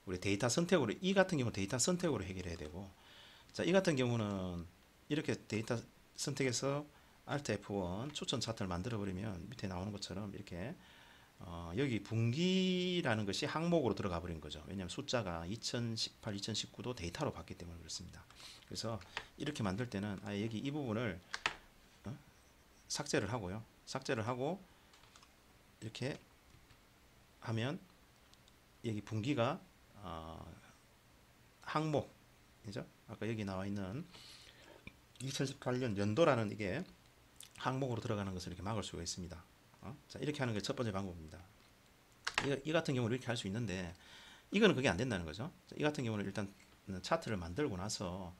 우리 데이터 선택으로 이 같은 경우 데이터 선택으로 해결해야 되고 자 이 같은 경우는 이렇게 데이터 선택해서 Alt F1 추천 차트를 만들어 버리면 밑에 나오는 것처럼 이렇게 여기 분기라는 것이 항목으로 들어가 버린 거죠. 왜냐하면 숫자가 2018, 2019도 데이터로 봤기 때문에 그렇습니다. 그래서 이렇게 만들 때는 아예 여기 이 부분을 삭제를 하고요. 삭제를 하고 이렇게 하면 여기 분기가 항목이죠. 아까 여기 나와 있는 2018년 연도라는 이게 항목으로 들어가는 것을 이렇게 막을 수가 있습니다. 자, 이렇게 하는 게 첫 번째 방법입니다. 이 같은 경우는 이렇게 할 수 있는데 이거는 그게 안 된다는 거죠. 이 같은 경우는 일단 차트를 만들고 나서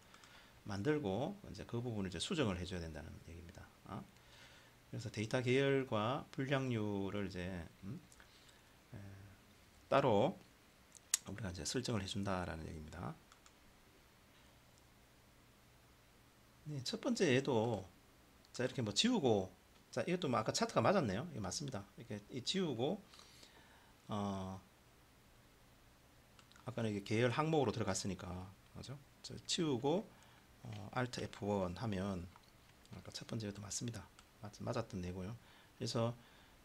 이제 그 부분을 이제 수정을 해줘야 된다는 얘기입니다. 그래서 데이터 계열과 분량률을 이제 따로 우리가 이제 설정을 해준다라는 얘기입니다. 네, 첫 번째 얘도 자 이렇게 뭐 지우고 자 이것도 뭐 아까 차트가 맞았네요. 이게 맞습니다. 이렇게 지우고 아까는 이게 계열 항목으로 들어갔으니까 그죠? 치우고 Alt F1 하면 아까 첫 번째도 맞습니다. 맞았던 내고요. 그래서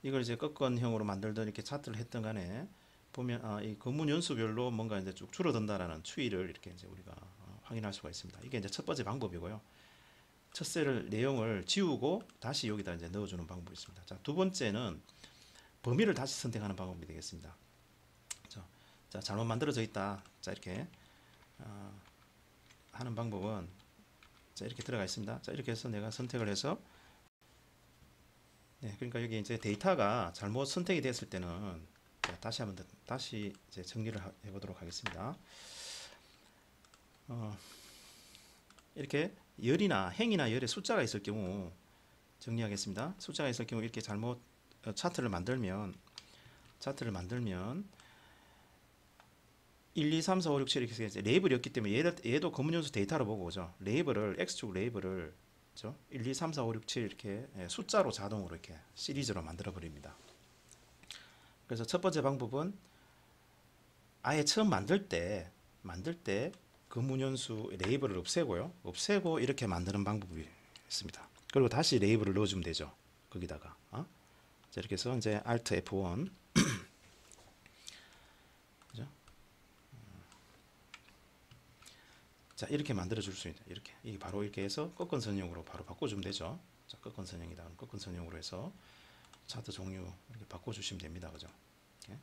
이걸 이제 꺾은형으로 만들던 이렇게 차트를 했던 간에 보면 이 검문 연수별로 뭔가 이제 쭉 줄어든다라는 추이를 이렇게 이제 우리가 확인할 수가 있습니다. 이게 이제 첫 번째 방법이고요. 첫 셀을 내용을 지우고 다시 여기다 이제 넣어주는 방법이 있습니다. 자, 두 번째는 범위를 다시 선택하는 방법이 되겠습니다. 자, 잘못 만들어져 있다. 자, 이렇게 하는 방법은 자, 이렇게 들어가 있습니다. 자, 이렇게 해서 내가 선택을 해서 네, 그러니까 여기 이제 데이터가 잘못 선택이 됐을 때는 자, 다시 이제 정리를 해보도록 하겠습니다. 이렇게 열이나 행이나 열에 숫자가 있을 경우 정리하겠습니다. 숫자가 있을 경우 이렇게 잘못 차트를 만들면 1, 2, 3, 4, 5, 6, 7 이렇게 레이블이었기 때문에 얘도 검문 연수 데이터로 보고 그죠? 레이블을 X축 레이블을 그죠? 1, 2, 3, 4, 5, 6, 7 이렇게 숫자로 자동으로 이렇게 시리즈로 만들어 버립니다. 그래서 첫 번째 방법은 아예 처음 만들 때 그 문연수 레이블을 없애고요. 없애고 이렇게 만드는 방법이 있습니다. 그리고 다시 레이블을 넣어주면 되죠. 거기다가 자, 이렇게 해서 이제 Alt F1 그죠? 자, 이렇게 만들어 줄 수 있다. 이렇게 이게 바로 이렇게 해서 꺾은 선형으로 바로 바꿔주면 되죠. 자, 꺾은 선형이다. 꺾은 선형으로 해서 차트 종류 이렇게 바꿔주시면 됩니다. 그죠? 이렇게.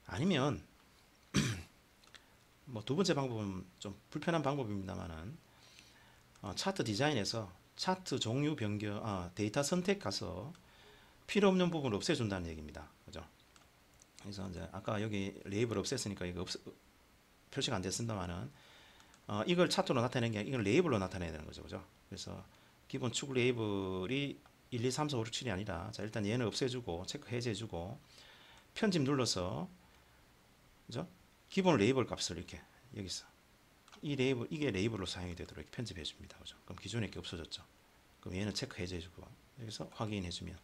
아니면 뭐 두 번째 방법은 좀 불편한 방법입니다만은 차트 디자인에서 차트 종류 변경, 데이터 선택 가서 필요 없는 부분을 없애준다는 얘기입니다. 그죠? 그래서 이제 아까 여기 레이블 없앴으니까 이거 표시가 안 됐습니다만은 이걸 차트로 나타내는 게 아니라 이걸 레이블로 나타내야 되는 거죠. 그죠? 그래서 기본 축 레이블이 1, 2, 3, 4, 5, 6, 7이 아니라 자, 일단 얘는 없애주고 체크 해제해주고 편집 눌러서 그죠? 기본 레이블 값을 이렇게 여기서 이 레이블 이게 레이블로 사용이 되도록 이렇게 편집해 줍니다. 그죠? 그럼 기존에 게 없어졌죠. 그럼 얘는 체크 해제해주고 여기서 확인해주면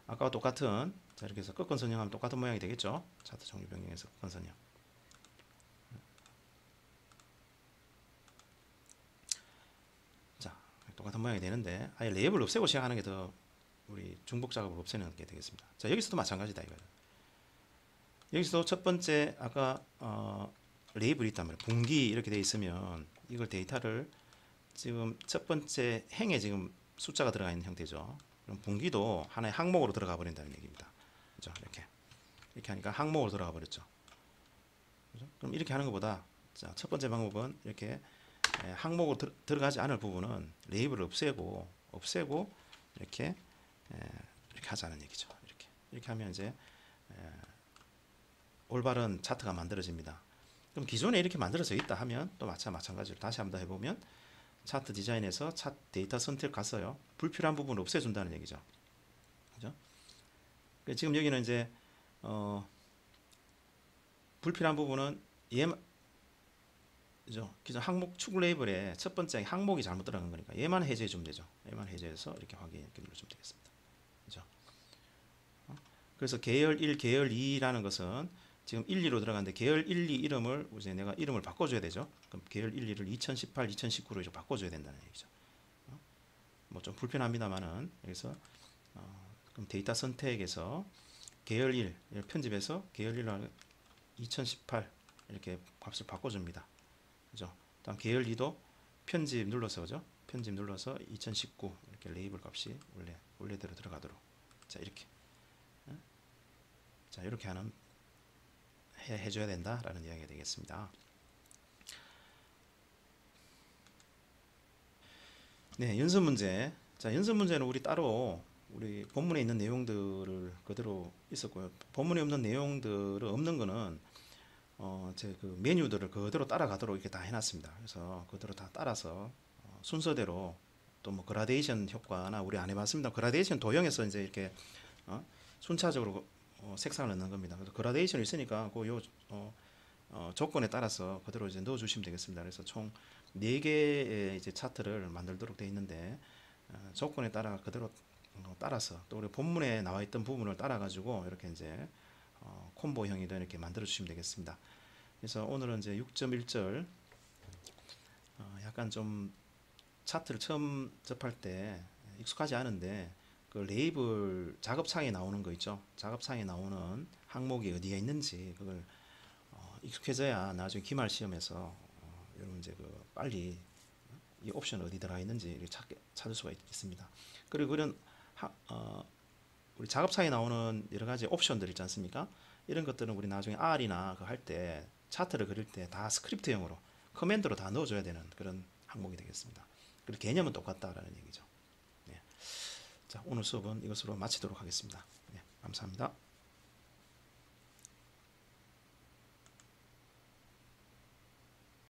아까와 똑같은 자 이렇게 해서 꺾은 선형하면 똑같은 모양이 되겠죠. 차트 종류 변경해서 꺾은 선형. 자 똑같은 모양이 되는데 아예 레이블 없애고 시작하는 게 더 우리 중복 작업을 없애는 게 되겠습니다. 자 여기서도 마찬가지다 이거예요. 여기서도 첫 번째 아까 레이블이 있단 말이에요. 분기 이렇게 돼 있으면 이걸 데이터를 지금 첫 번째 행에 지금 숫자가 들어가 있는 형태죠. 그럼 분기도 하나의 항목으로 들어가 버린다는 얘기입니다. 그죠? 이렇게 하니까 항목으로 들어가 버렸죠. 그죠? 그럼 이렇게 하는 것보다 자, 첫 번째 방법은 이렇게 항목으로 들어가지 않을 부분은 레이블을 없애고 이렇게 이렇게 하자는 얘기죠. 이렇게 하면 이제 올바른 차트가 만들어집니다. 그럼 기존에 이렇게 만들어져 있다 하면 또 마찬가지로 다시 한번 해보면 차트 디자인에서 차트 데이터 선택 갔어요. 불필요한 부분을 없애준다는 얘기죠. 그죠? 지금 여기는 이제 불필요한 부분은 그죠? 기존 항목 축 레이블에 첫 번째 항목이 잘못 들어간 거니까 얘만 해제해 주면 되죠. 얘만 해제해서 이렇게 확인 이렇게 눌러주면 되겠습니다. 그죠? 그래서 계열 1, 계열 2라는 것은 지금 1, 2로 들어갔는데 계열 1, 2 이름을 이제 내가 이름을 바꿔줘야 되죠. 그럼 계열 1, 2를 2018, 2019로 이제 바꿔줘야 된다는 얘기죠. 뭐 좀 불편합니다만은 여기서 그럼 데이터 선택에서 계열 1 편집해서 계열 1을 2018 이렇게 값을 바꿔줍니다. 그죠? 다음 계열 2도 편집 눌러서 그죠? 편집 눌러서 2019 이렇게 레이블 값이 원래대로 들어가도록 자 이렇게 자 이렇게 해줘야 된다라는 이야기가 되겠습니다. 네, 연습 문제. 자, 연습 문제는 우리 따로 우리 본문에 있는 내용들을 그대로 있었고요. 본문에 없는 내용들을 없는 거는 제 그 메뉴들을 그대로 따라가도록 이렇게 다 해놨습니다. 그래서 그대로 다 따라서 순서대로 또 뭐 그라데이션 효과나 우리 안 해봤습니다. 그라데이션 도형에서 이제 이렇게 순차적으로 색상을 넣는 겁니다. 그래서 그라데이션이 있으니까 그 조건에 따라서 그대로 이제 넣어주시면 되겠습니다. 그래서 총 4개의 이제 차트를 만들도록 되어 있는데 조건에 따라 그대로 따라서 또 우리 본문에 나와 있던 부분을 따라 가지고 이렇게 이제 콤보형이든 이렇게 만들어 주시면 되겠습니다. 그래서 오늘은 이제 6.1절 약간 좀 차트를 처음 접할 때 익숙하지 않은데 그 레이블 작업창에 나오는 거 있죠. 작업창에 나오는 항목이 어디에 있는지 그걸 익숙해져야 나중에 기말 시험에서 여러분 이제 그 빨리 이 옵션 어디 들어가 있는지 찾을 수가 있습니다. 그리고 그런 우리 작업창에 나오는 여러 가지 옵션들 있지 않습니까? 이런 것들은 우리 나중에 R이나 그 할 때 차트를 그릴 때 다 스크립트형으로 커맨드로 다 넣어줘야 되는 그런 항목이 되겠습니다. 그리고 개념은 똑같다라는 얘기죠. 네. 자, 오늘 수업은 이것으로 마치도록 하겠습니다. 네, 감사합니다.